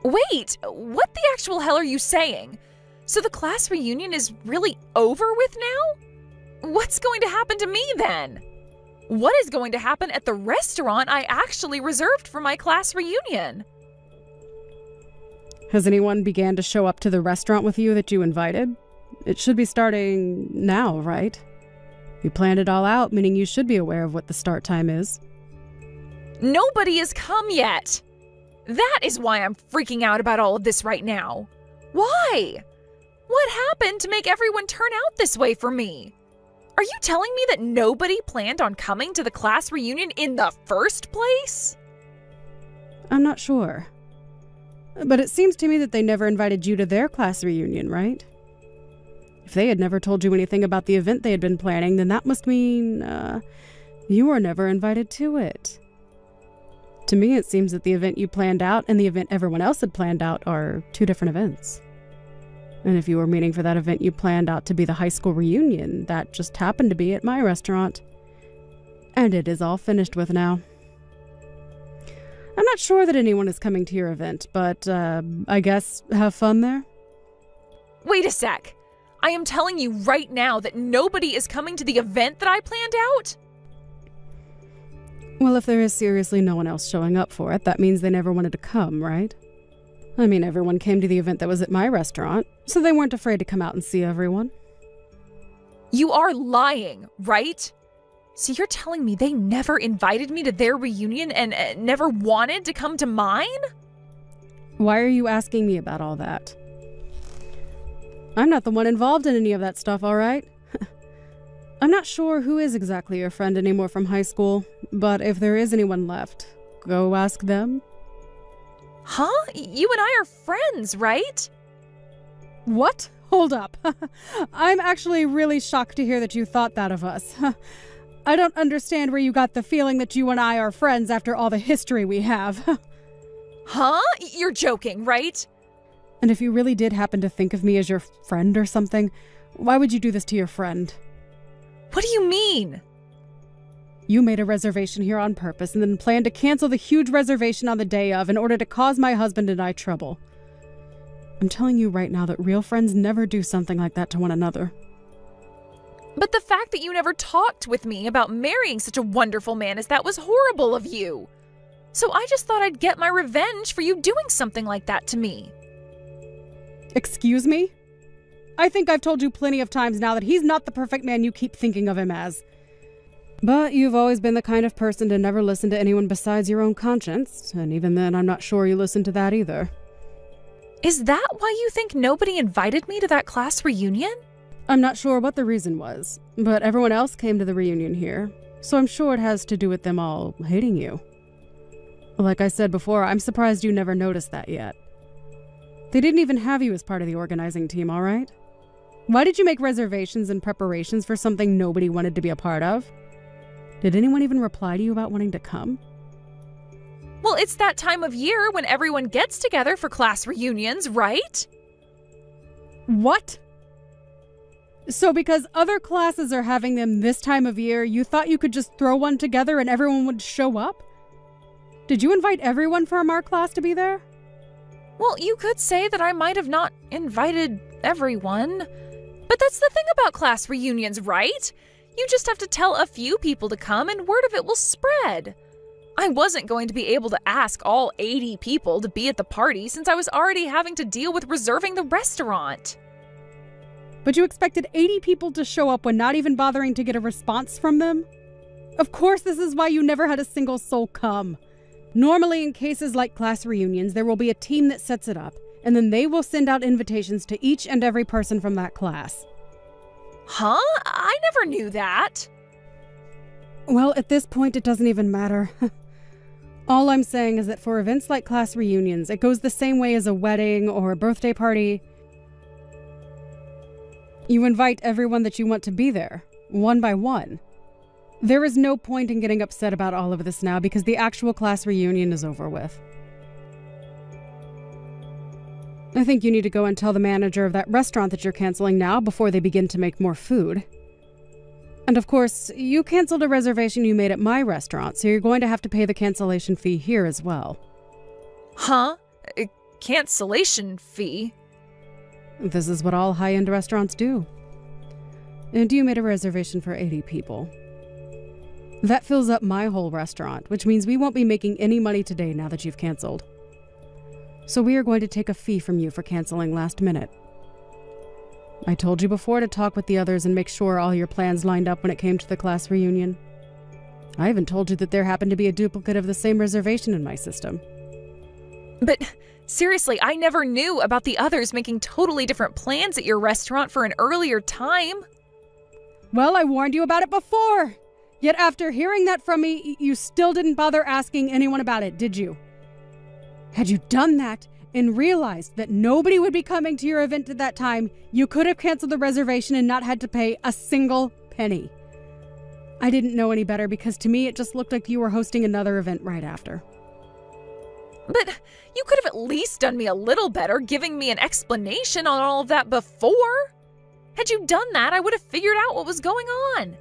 Wait, what the actual hell are you saying? So the class reunion is really over with now? What's going to happen to me then? What is going to happen at the restaurant I actually reserved for my class reunion? Has anyone began to show up to the restaurant with you that you invited? It should be starting now, right? You planned it all out, meaning you should be aware of what the start time is. Nobody has come yet. That is why I'm freaking out about all of this right now. Why? What happened to make everyone turn out this way for me? Are you telling me that nobody planned on coming to the class reunion in the first place? I'm not sure. But it seems to me that they never invited you to their class reunion, right? If they had never told you anything about the event they had been planning, then that must mean, you were never invited to it. To me, it seems that the event you planned out and the event everyone else had planned out are 2 different events. And if you were meaning for that event you planned out to be the high school reunion, that just happened to be at my restaurant. And it is all finished with now. I'm not sure that anyone is coming to your event, but I guess have fun there? Wait a sec. I am telling you right now that nobody is coming to the event that I planned out? Well, if there is seriously no one else showing up for it, that means they never wanted to come, right? I mean, everyone came to the event that was at my restaurant, so they weren't afraid to come out and see everyone. You are lying, right? So you're telling me they never invited me to their reunion and never wanted to come to mine? Why are you asking me about all that? I'm not the one involved in any of that stuff, all right? I'm not sure who is exactly your friend anymore from high school, but if there is anyone left, go ask them. Huh? You and I are friends, right? What? Hold up. I'm actually really shocked to hear that you thought that of us. I don't understand where you got the feeling that you and I are friends after all the history we have. Huh? You're joking, right? And if you really did happen to think of me as your friend or something, why would you do this to your friend? What do you mean? You made a reservation here on purpose and then planned to cancel the huge reservation on the day of in order to cause my husband and I trouble. I'm telling you right now that real friends never do something like that to one another. But the fact that you never talked with me about marrying such a wonderful man as that was horrible of you. So I just thought I'd get my revenge for you doing something like that to me. Excuse me? I think I've told you plenty of times now that he's not the perfect man you keep thinking of him as. But you've always been the kind of person to never listen to anyone besides your own conscience, and even then I'm not sure you listen to that either. Is that why you think nobody invited me to that class reunion? I'm not sure what the reason was, but everyone else came to the reunion here, so I'm sure it has to do with them all hating you. Like I said before, I'm surprised you never noticed that yet. They didn't even have you as part of the organizing team, all right? Why did you make reservations and preparations for something nobody wanted to be a part of? Did anyone even reply to you about wanting to come? Well, it's that time of year when everyone gets together for class reunions, right? What? So because other classes are having them this time of year, you thought you could just throw one together and everyone would show up? Did you invite everyone from our class to be there? Well, you could say that I might have not invited everyone. But that's the thing about class reunions, right? You just have to tell a few people to come and word of it will spread. I wasn't going to be able to ask all 80 people to be at the party since I was already having to deal with reserving the restaurant. But you expected 80 people to show up when not even bothering to get a response from them? Of course, this is why you never had a single soul come. Normally, in cases like class reunions, there will be a team that sets it up, and then they will send out invitations to each and every person from that class. Huh? I never knew that. Well, at this point, it doesn't even matter. All I'm saying is that for events like class reunions, it goes the same way as a wedding or a birthday party. You invite everyone that you want to be there, one by one. There is no point in getting upset about all of this now because the actual class reunion is over with. I think you need to go and tell the manager of that restaurant that you're canceling now before they begin to make more food. And of course, you canceled a reservation you made at my restaurant, so you're going to have to pay the cancellation fee here as well. Huh? A cancellation fee? This is what all high-end restaurants do. And you made a reservation for 80 people. That fills up my whole restaurant, which means we won't be making any money today now that you've canceled. So we are going to take a fee from you for canceling last minute. I told you before to talk with the others and make sure all your plans lined up when it came to the class reunion. I even told you that there happened to be a duplicate of the same reservation in my system. But seriously, I never knew about the others making totally different plans at your restaurant for an earlier time. Well, I warned you about it before! Yet after hearing that from me, you still didn't bother asking anyone about it, did you? Had you done that and realized that nobody would be coming to your event at that time, you could have canceled the reservation and not had to pay a single penny. I didn't know any better because to me it just looked like you were hosting another event right after. But you could have at least done me a little better, giving me an explanation on all of that before. Had you done that, I would have figured out what was going on.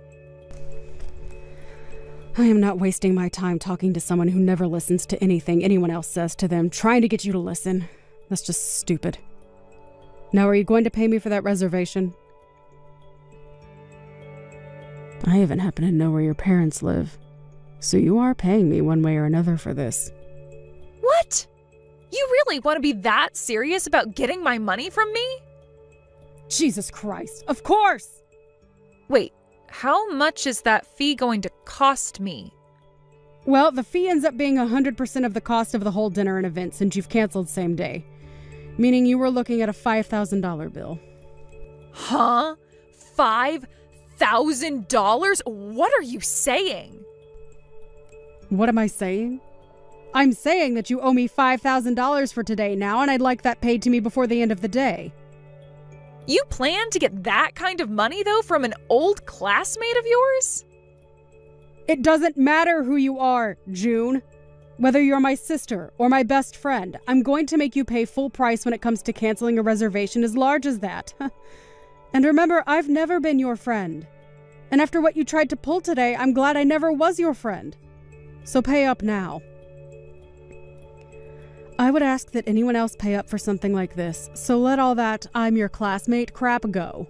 I am not wasting my time talking to someone who never listens to anything anyone else says to them, trying to get you to listen. That's just stupid. Now, are you going to pay me for that reservation? I even happen to know where your parents live, so you are paying me one way or another for this. What? You really want to be that serious about getting my money from me? Jesus Christ, of course! Wait, how much is that fee going to cost me? Well, the fee ends up being 100% of the cost of the whole dinner and event since you've canceled same day, meaning you were looking at a $5,000 bill. Huh? $5,000? What are you saying? What am I saying? I'm saying that you owe me $5,000 for today now, and I'd like that paid to me before the end of the day. You plan to get that kind of money, though, from an old classmate of yours? It doesn't matter who you are, June. Whether you're my sister or my best friend, I'm going to make you pay full price when it comes to canceling a reservation as large as that. And remember, I've never been your friend. And after what you tried to pull today, I'm glad I never was your friend. So pay up now. I would ask that anyone else pay up for something like this, so let all that I'm your classmate crap go.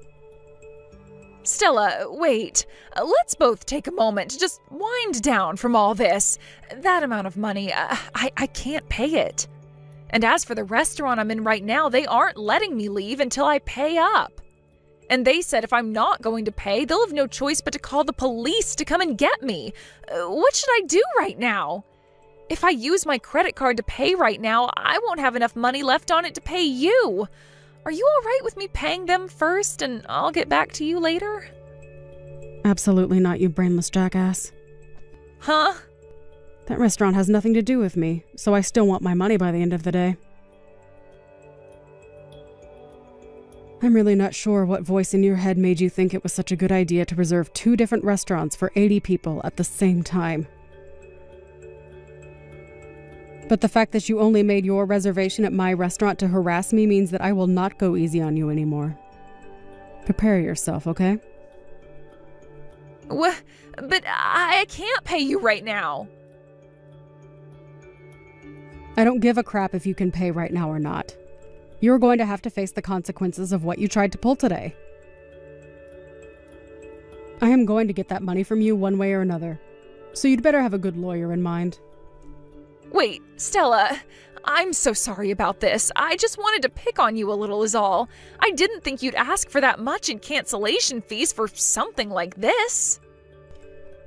Stella, wait. Let's both take a moment to just wind down from all this. That amount of money, I can't pay it. And as for the restaurant I'm in right now, they aren't letting me leave until I pay up. And they said if I'm not going to pay, they'll have no choice but to call the police to come and get me. What should I do right now? If I use my credit card to pay right now, I won't have enough money left on it to pay you. Are you all right with me paying them first and I'll get back to you later? Absolutely not, you brainless jackass. Huh? That restaurant has nothing to do with me, so I still want my money by the end of the day. I'm really not sure what voice in your head made you think it was such a good idea to reserve 2 different restaurants for 80 people at the same time. But the fact that you only made your reservation at my restaurant to harass me means that I will not go easy on you anymore. Prepare yourself, okay? What? But I can't pay you right now. I don't give a crap if you can pay right now or not. You're going to have to face the consequences of what you tried to pull today. I am going to get that money from you one way or another, so you'd better have a good lawyer in mind. Wait, Stella, I'm so sorry about this. I just wanted to pick on you a little is all. I didn't think you'd ask for that much in cancellation fees for something like this.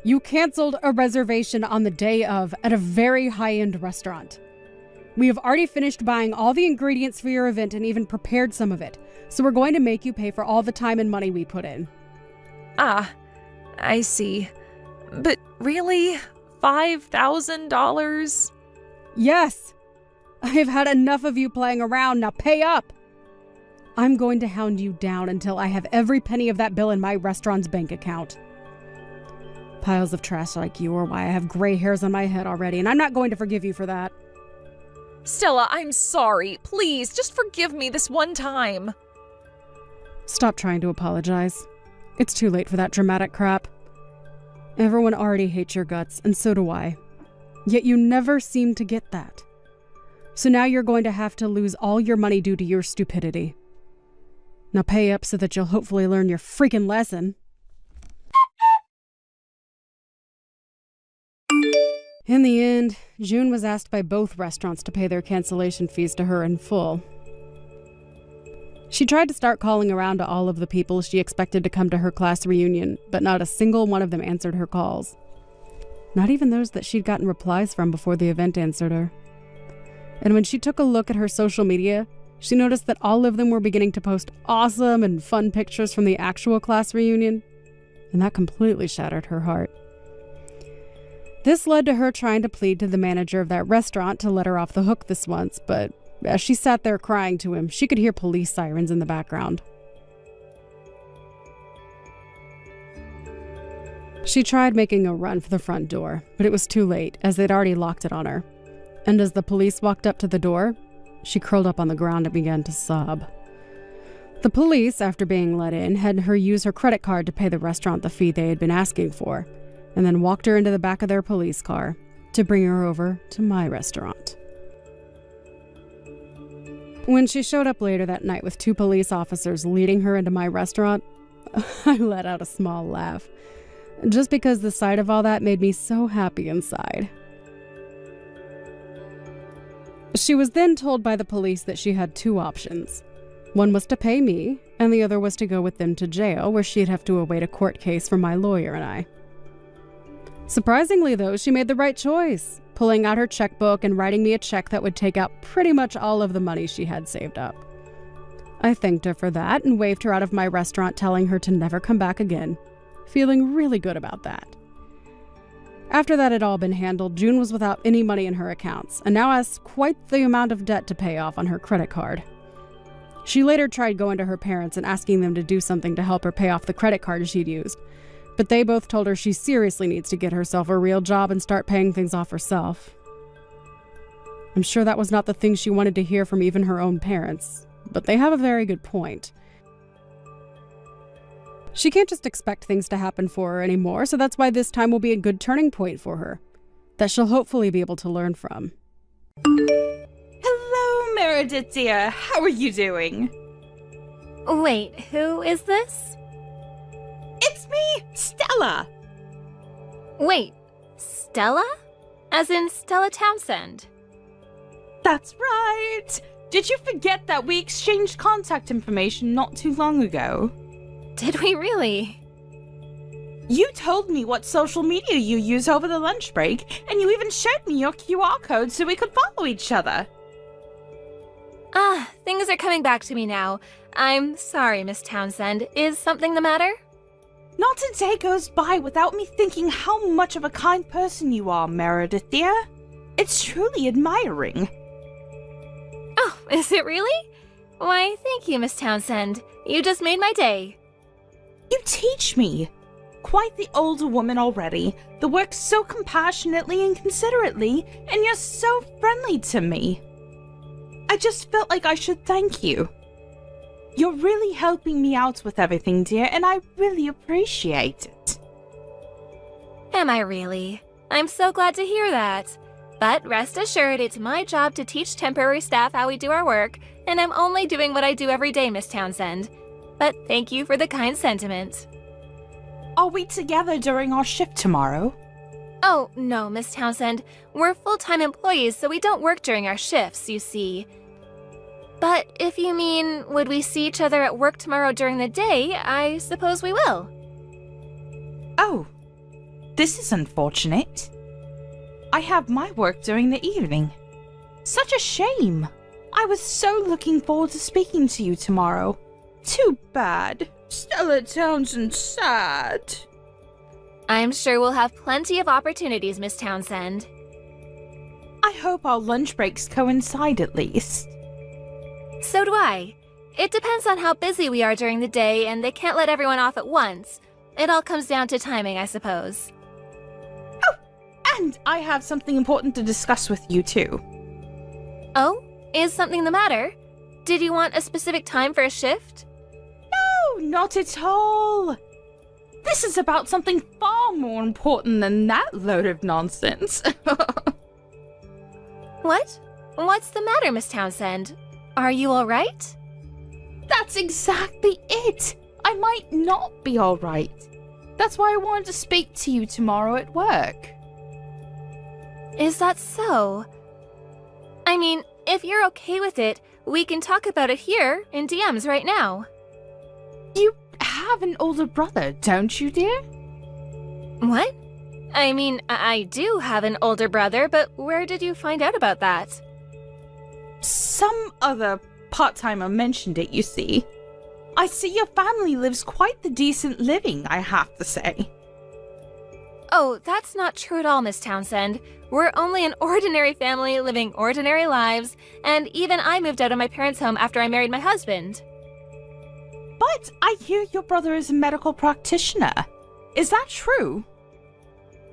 You canceled a reservation on the day of at a very high-end restaurant. We have already finished buying all the ingredients for your event and even prepared some of it, so we're going to make you pay for all the time and money we put in. Ah, I see. But really? $5,000? Yes! I've had enough of you playing around, now pay up! I'm going to hound you down until I have every penny of that bill in my restaurant's bank account. Piles of trash like you are why I have gray hairs on my head already, and I'm not going to forgive you for that. Stella, I'm sorry. Please, just forgive me this one time. Stop trying to apologize. It's too late for that dramatic crap. Everyone already hates your guts, and so do I. Yet you never seem to get that. So now you're going to have to lose all your money due to your stupidity. Now pay up so that you'll hopefully learn your freaking lesson. In the end, June was asked by both restaurants to pay their cancellation fees to her in full. She tried to start calling around to all of the people she expected to come to her class reunion, but not a single one of them answered her calls. Not even those that she'd gotten replies from before the event answered her. And when she took a look at her social media, she noticed that all of them were beginning to post awesome and fun pictures from the actual class reunion, and that completely shattered her heart. This led to her trying to plead to the manager of that restaurant to let her off the hook this once, but as she sat there crying to him, she could hear police sirens in the background. She tried making a run for the front door, but it was too late, as they'd already locked it on her. And as the police walked up to the door, she curled up on the ground and began to sob. The police, after being let in, had her use her credit card to pay the restaurant the fee they had been asking for, and then walked her into the back of their police car to bring her over to my restaurant. When she showed up later that night with 2 police officers leading her into my restaurant, I let out a small laugh, just because the sight of all that made me so happy inside. She was then told by the police that she had 2 options. One was to pay me, and the other was to go with them to jail, where she'd have to await a court case for my lawyer and I. Surprisingly, though, she made the right choice, pulling out her checkbook and writing me a check that would take out pretty much all of the money she had saved up. I thanked her for that and waved her out of my restaurant, telling her to never come back again, feeling really good about that. After that had all been handled, June was without any money in her accounts, and now has quite the amount of debt to pay off on her credit card. She later tried going to her parents and asking them to do something to help her pay off the credit card she'd used, but they both told her she seriously needs to get herself a real job and start paying things off herself. I'm sure that was not the thing she wanted to hear from even her own parents, but they have a very good point. She can't just expect things to happen for her anymore, so that's why this time will be a good turning point for her, that she'll hopefully be able to learn from. Hello, Meredith dear. How are you doing? Wait, who is this? It's me, Stella. Wait, Stella? As in Stella Townsend? That's right. Did you forget that we exchanged contact information not too long ago? Did we really? You told me what social media you use over the lunch break, and you even showed me your QR code so we could follow each other. Things are coming back to me now. I'm sorry, Miss Townsend. Is something the matter? Not a day goes by without me thinking how much of a kind person you are, Meredith dear. It's truly admiring. Oh, is it really? Why, thank you, Miss Townsend. You just made my day. You teach me. Quite the older woman already, that works so compassionately and considerately, and you're so friendly to me. I just felt like I should thank you. You're really helping me out with everything, dear, and I really appreciate it. Am I really? I'm so glad to hear that. But rest assured, it's my job to teach temporary staff how we do our work, and I'm only doing what I do every day, Miss Townsend. But thank you for the kind sentiment. Are we together during our shift tomorrow? Oh, no, Miss Townsend. We're full-time employees, so we don't work during our shifts, you see. But if you mean, would we see each other at work tomorrow during the day, I suppose we will. Oh, this is unfortunate. I have my work during the evening. Such a shame. I was so looking forward to speaking to you tomorrow. Too bad. Stella Townsend's sad. I'm sure we'll have plenty of opportunities, Miss Townsend. I hope our lunch breaks coincide at least. So do I. It depends on how busy we are during the day, and they can't let everyone off at once. It all comes down to timing, I suppose. Oh, and I have something important to discuss with you too. Oh? Is something the matter? Did you want a specific time for a shift? No, not at all. This is about something far more important than that load of nonsense. What? What's the matter, Miss Townsend? Are you all right? That's exactly it. I might not be all right. That's why I wanted to speak to you tomorrow at work. Is that so? I mean, if you're okay with it, we can talk about it here in DMs right now. You have an older brother, don't you, dear? What? I mean, I do have an older brother, but where did you find out about that? Some other part-timer mentioned it, you see. I see your family lives quite the decent living, I have to say. Oh, that's not true at all, Miss Townsend. We're only an ordinary family living ordinary lives, and even I moved out of my parents' home after I married my husband. But I hear your brother is a medical practitioner. Is that true?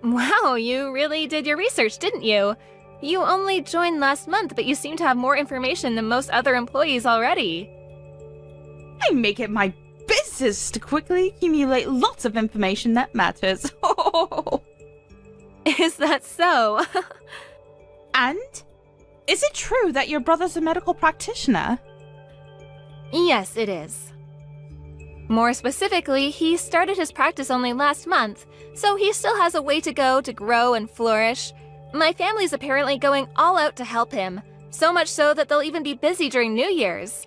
Wow, you really did your research, didn't you? You only joined last month, but you seem to have more information than most other employees already. I make it my business to quickly accumulate lots of information that matters. Is that so? And? Is it true that your brother's a medical practitioner? Yes, it is. More specifically, he started his practice only last month, so he still has a way to go to grow and flourish. My family's apparently going all out to help him, so much so that they'll even be busy during New Year's.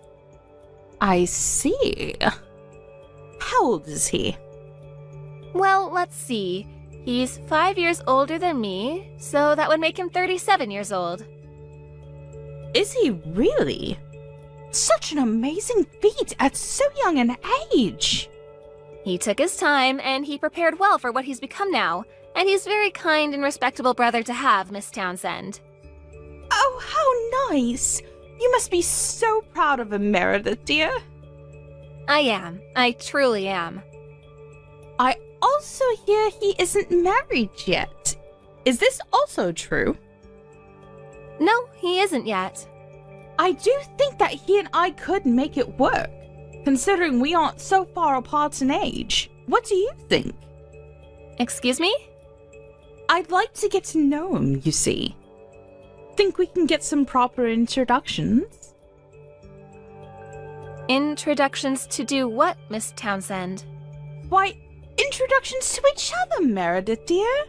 I see. How old is he? Well, let's see. He's 5 years older than me, so that would make him 37 years old. Is he really? Such an amazing feat at so young an age. He took his time, and he prepared well for what he's become now. and he's very kind and respectable brother to have, Miss Townsend. Oh, how nice! You must be so proud of him, Meredith, dear. I am. I truly am. I also hear he isn't married yet. Is this also true? No, he isn't yet. I do think that he and I could make it work, considering we aren't so far apart in age. What do you think? Excuse me? I'd like to get to know him, you see. Think we can get some proper introductions? Introductions to do what, Miss Townsend? Why, introductions to each other, Meredith, dear.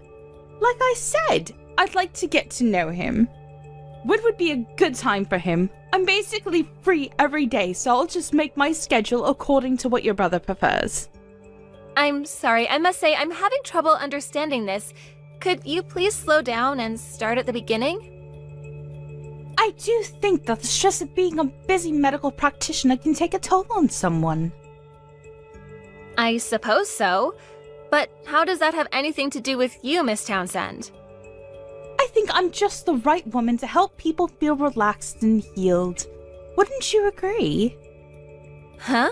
Like I said, I'd like to get to know him. When would be a good time for him? I'm basically free every day, so I'll just make my schedule according to what your brother prefers. I'm sorry, I must say I'm having trouble understanding this. Could you please slow down and start at the beginning? I do think that the stress of being a busy medical practitioner can take a toll on someone. I suppose so. But how does that have anything to do with you, Miss Townsend? I think I'm just the right woman to help people feel relaxed and healed. Wouldn't you agree? Huh?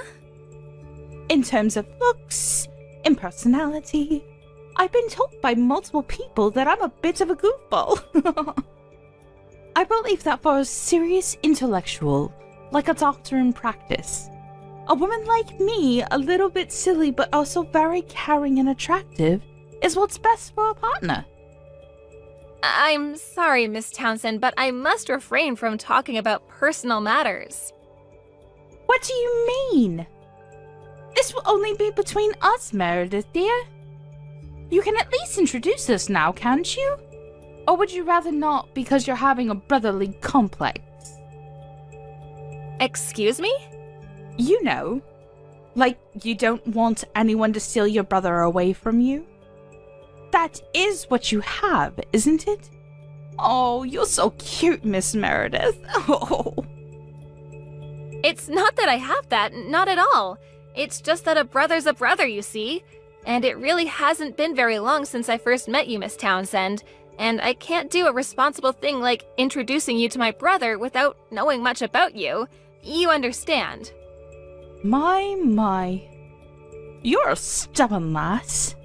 In terms of looks, in personality, I've been told by multiple people that I'm a bit of a goofball. I believe that for a serious intellectual, like a doctor in practice, a woman like me, a little bit silly but also very caring and attractive, is what's best for a partner. I'm sorry, Miss Townsend, but I must refrain from talking about personal matters. What do you mean? This will only be between us, Meredith, dear. You can at least introduce us now, can't you? Or would you rather not because you're having a brotherly complex? Excuse me? You know, like you don't want anyone to steal your brother away from you. That is what you have, isn't it? Oh, you're so cute, Miss Meredith. Oh. It's not that I have that, not at all. It's just that a brother's a brother, you see. And it really hasn't been very long since I first met you, Miss Townsend. And I can't do a responsible thing like introducing you to my brother without knowing much about you. You understand. My. You're a stubborn lass.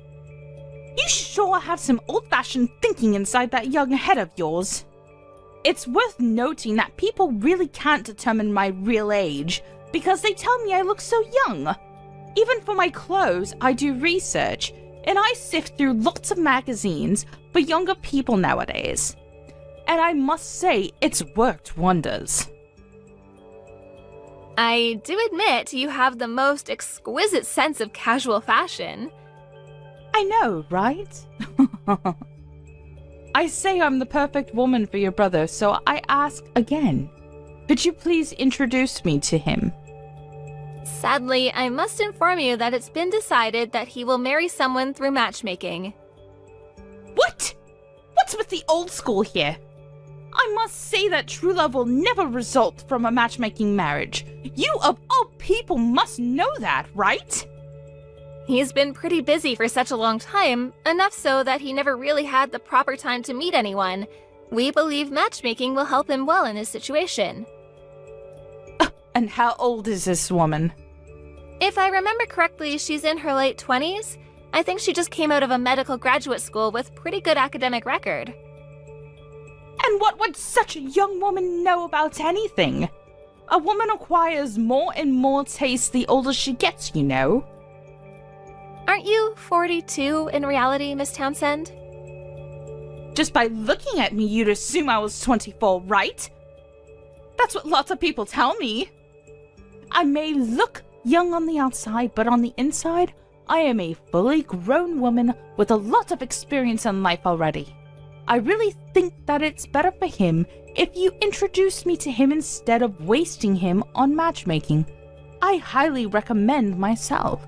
You sure have some old-fashioned thinking inside that young head of yours. It's worth noting that people really can't determine my real age because they tell me I look so young. Even for my clothes, I do research, and I sift through lots of magazines for younger people nowadays. And I must say, it's worked wonders. I do admit you have the most exquisite sense of casual fashion. I know, right? I say I'm the perfect woman for your brother, so I ask again. Could you please introduce me to him? Sadly, I must inform you that it's been decided that he will marry someone through matchmaking. What? What's with the old school here? I must say that true love will never result from a matchmaking marriage. You of all people must know that, right? He's been pretty busy for such a long time, enough so that he never really had the proper time to meet anyone. We believe matchmaking will help him well in his situation. And how old is this woman? If I remember correctly, she's in her late 20s. I think she just came out of a medical graduate school with pretty good academic record. And what would such a young woman know about anything? A woman acquires more and more taste the older she gets, you know. Aren't you 42 in reality, Miss Townsend? Just by looking at me, you'd assume I was 24, right? That's what lots of people tell me. I may look young on the outside, but on the inside, I am a fully grown woman with a lot of experience in life already. I really think that it's better for him if you introduce me to him instead of wasting him on matchmaking. I highly recommend myself.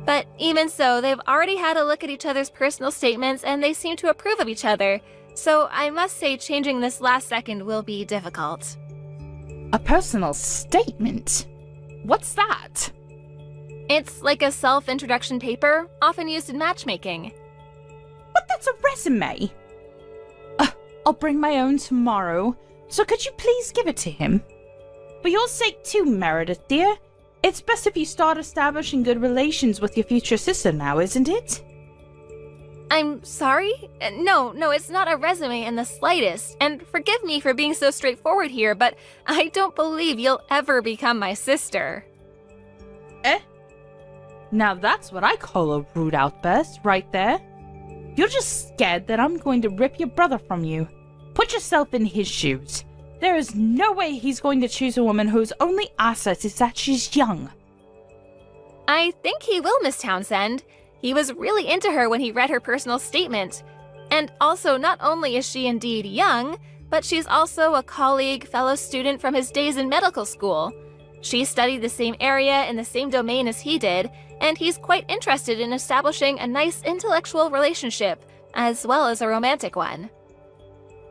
But even so, they've already had a look at each other's personal statements and they seem to approve of each other. So I must say changing this last second will be difficult. A personal statement? What's that? It's like a self-introduction paper, often used in matchmaking. That's a resume. I'll bring my own tomorrow, so could you please give it to him? For your sake too, Meredith, dear. It's best if you start establishing good relations with your future sister now, isn't it? I'm sorry? No, it's not a resume in the slightest. And forgive me for being so straightforward here, but I don't believe you'll ever become my sister. Eh? Now that's what I call a rude outburst, right there. You're just scared that I'm going to rip your brother from you. Put yourself in his shoes. There is no way he's going to choose a woman whose only asset is that she's young. I think he will, Miss Townsend. He was really into her when he read her personal statement. And also, not only is she indeed young, but she's also a colleague, fellow student from his days in medical school. She studied the same area in the same domain as he did, and he's quite interested in establishing a nice intellectual relationship, as well as a romantic one.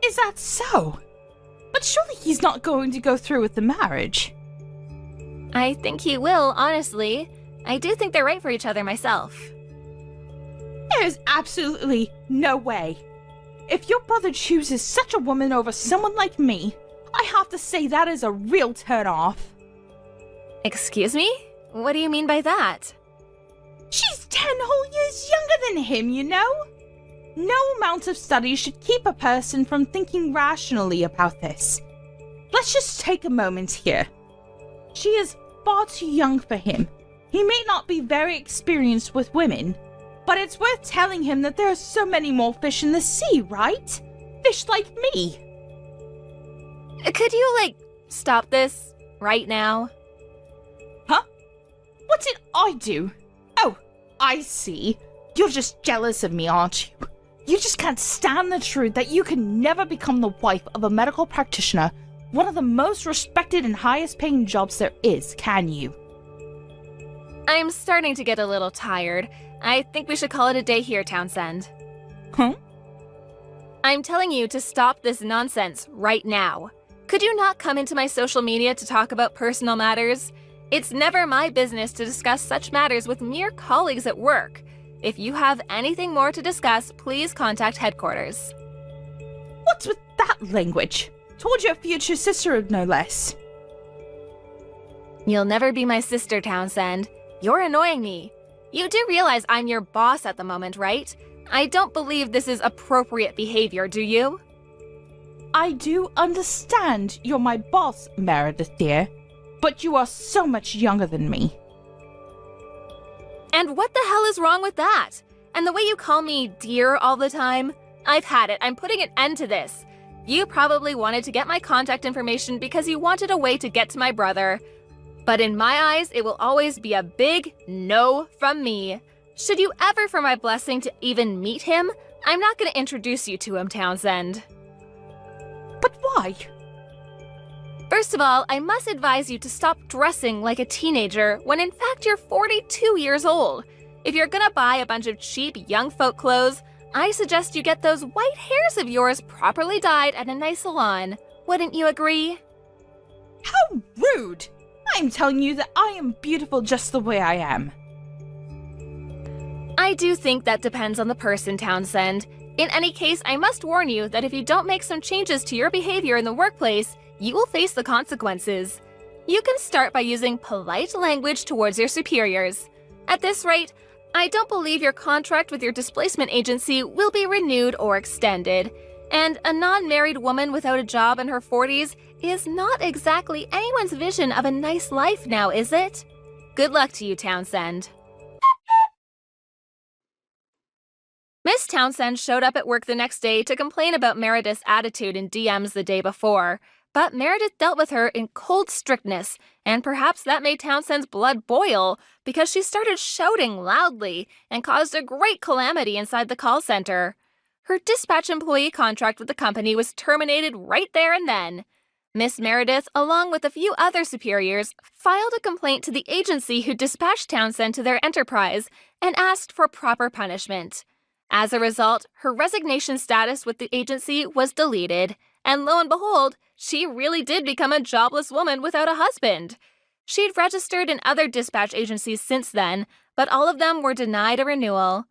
Is that so? But surely he's not going to go through with the marriage. I think he will, honestly. I do think they're right for each other myself. There is absolutely no way. If your brother chooses such a woman over someone like me, I have to say that is a real turn-off. Excuse me? What do you mean by that? She's 10 whole years younger than him, you know? No amount of study should keep a person from thinking rationally about this. Let's just take a moment here. She is far too young for him. He may not be very experienced with women, but it's worth telling him that there are so many more fish in the sea, right? Fish like me. Could you, stop this right now? Huh? What did I do? Oh, I see. You're just jealous of me, aren't you? You just can't stand the truth that you can never become the wife of a medical practitioner, one of the most respected and highest paying jobs there is, can you? I'm starting to get a little tired. I think we should call it a day here, Townsend. Huh? I'm telling you to stop this nonsense right now. Could you not come into my social media to talk about personal matters? It's never my business to discuss such matters with mere colleagues at work. If you have anything more to discuss, please contact headquarters. What's with that language? Told your future sister, no less. You'll never be my sister, Townsend. You're annoying me. You do realize I'm your boss at the moment, right? I don't believe this is appropriate behavior, do you? I do understand you're my boss, Meredith dear, but you are so much younger than me. And what the hell is wrong with that? And the way you call me dear all the time? I've had it. I'm putting an end to this. You probably wanted to get my contact information because you wanted a way to get to my brother. But in my eyes, it will always be a big no from me. Should you ever for my blessing to even meet him, I'm not going to introduce you to him, Townsend. But why? First of all, I must advise you to stop dressing like a teenager when in fact you're 42 years old. If you're gonna buy a bunch of cheap young folk clothes, I suggest you get those white hairs of yours properly dyed at a nice salon. Wouldn't you agree? How rude! I'm telling you that I am beautiful just the way I am. I do think that depends on the person, Townsend. In any case, I must warn you that if you don't make some changes to your behavior in the workplace, you will face the consequences. You can start by using polite language towards your superiors. At this rate, I don't believe your contract with your displacement agency will be renewed or extended. And a non-married woman without a job in her 40s is not exactly anyone's vision of a nice life now, is it? Good luck to you, Townsend. Miss Townsend showed up at work the next day to complain about Meredith's attitude in DMs the day before. But Meredith dealt with her in cold strictness, and perhaps that made Townsend's blood boil because she started shouting loudly and caused a great calamity inside the call center. Her dispatch employee contract with the company was terminated right there and then. Miss Meredith, along with a few other superiors, filed a complaint to the agency who dispatched Townsend to their enterprise and asked for proper punishment. As a result, her resignation status with the agency was deleted, and lo and behold, she really did become a jobless woman without a husband. She'd registered in other dispatch agencies since then, but all of them were denied a renewal.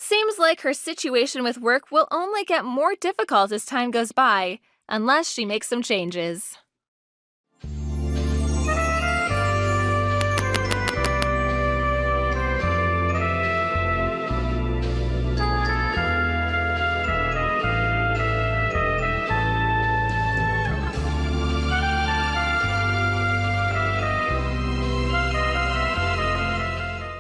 Seems like her situation with work will only get more difficult as time goes by, unless she makes some changes.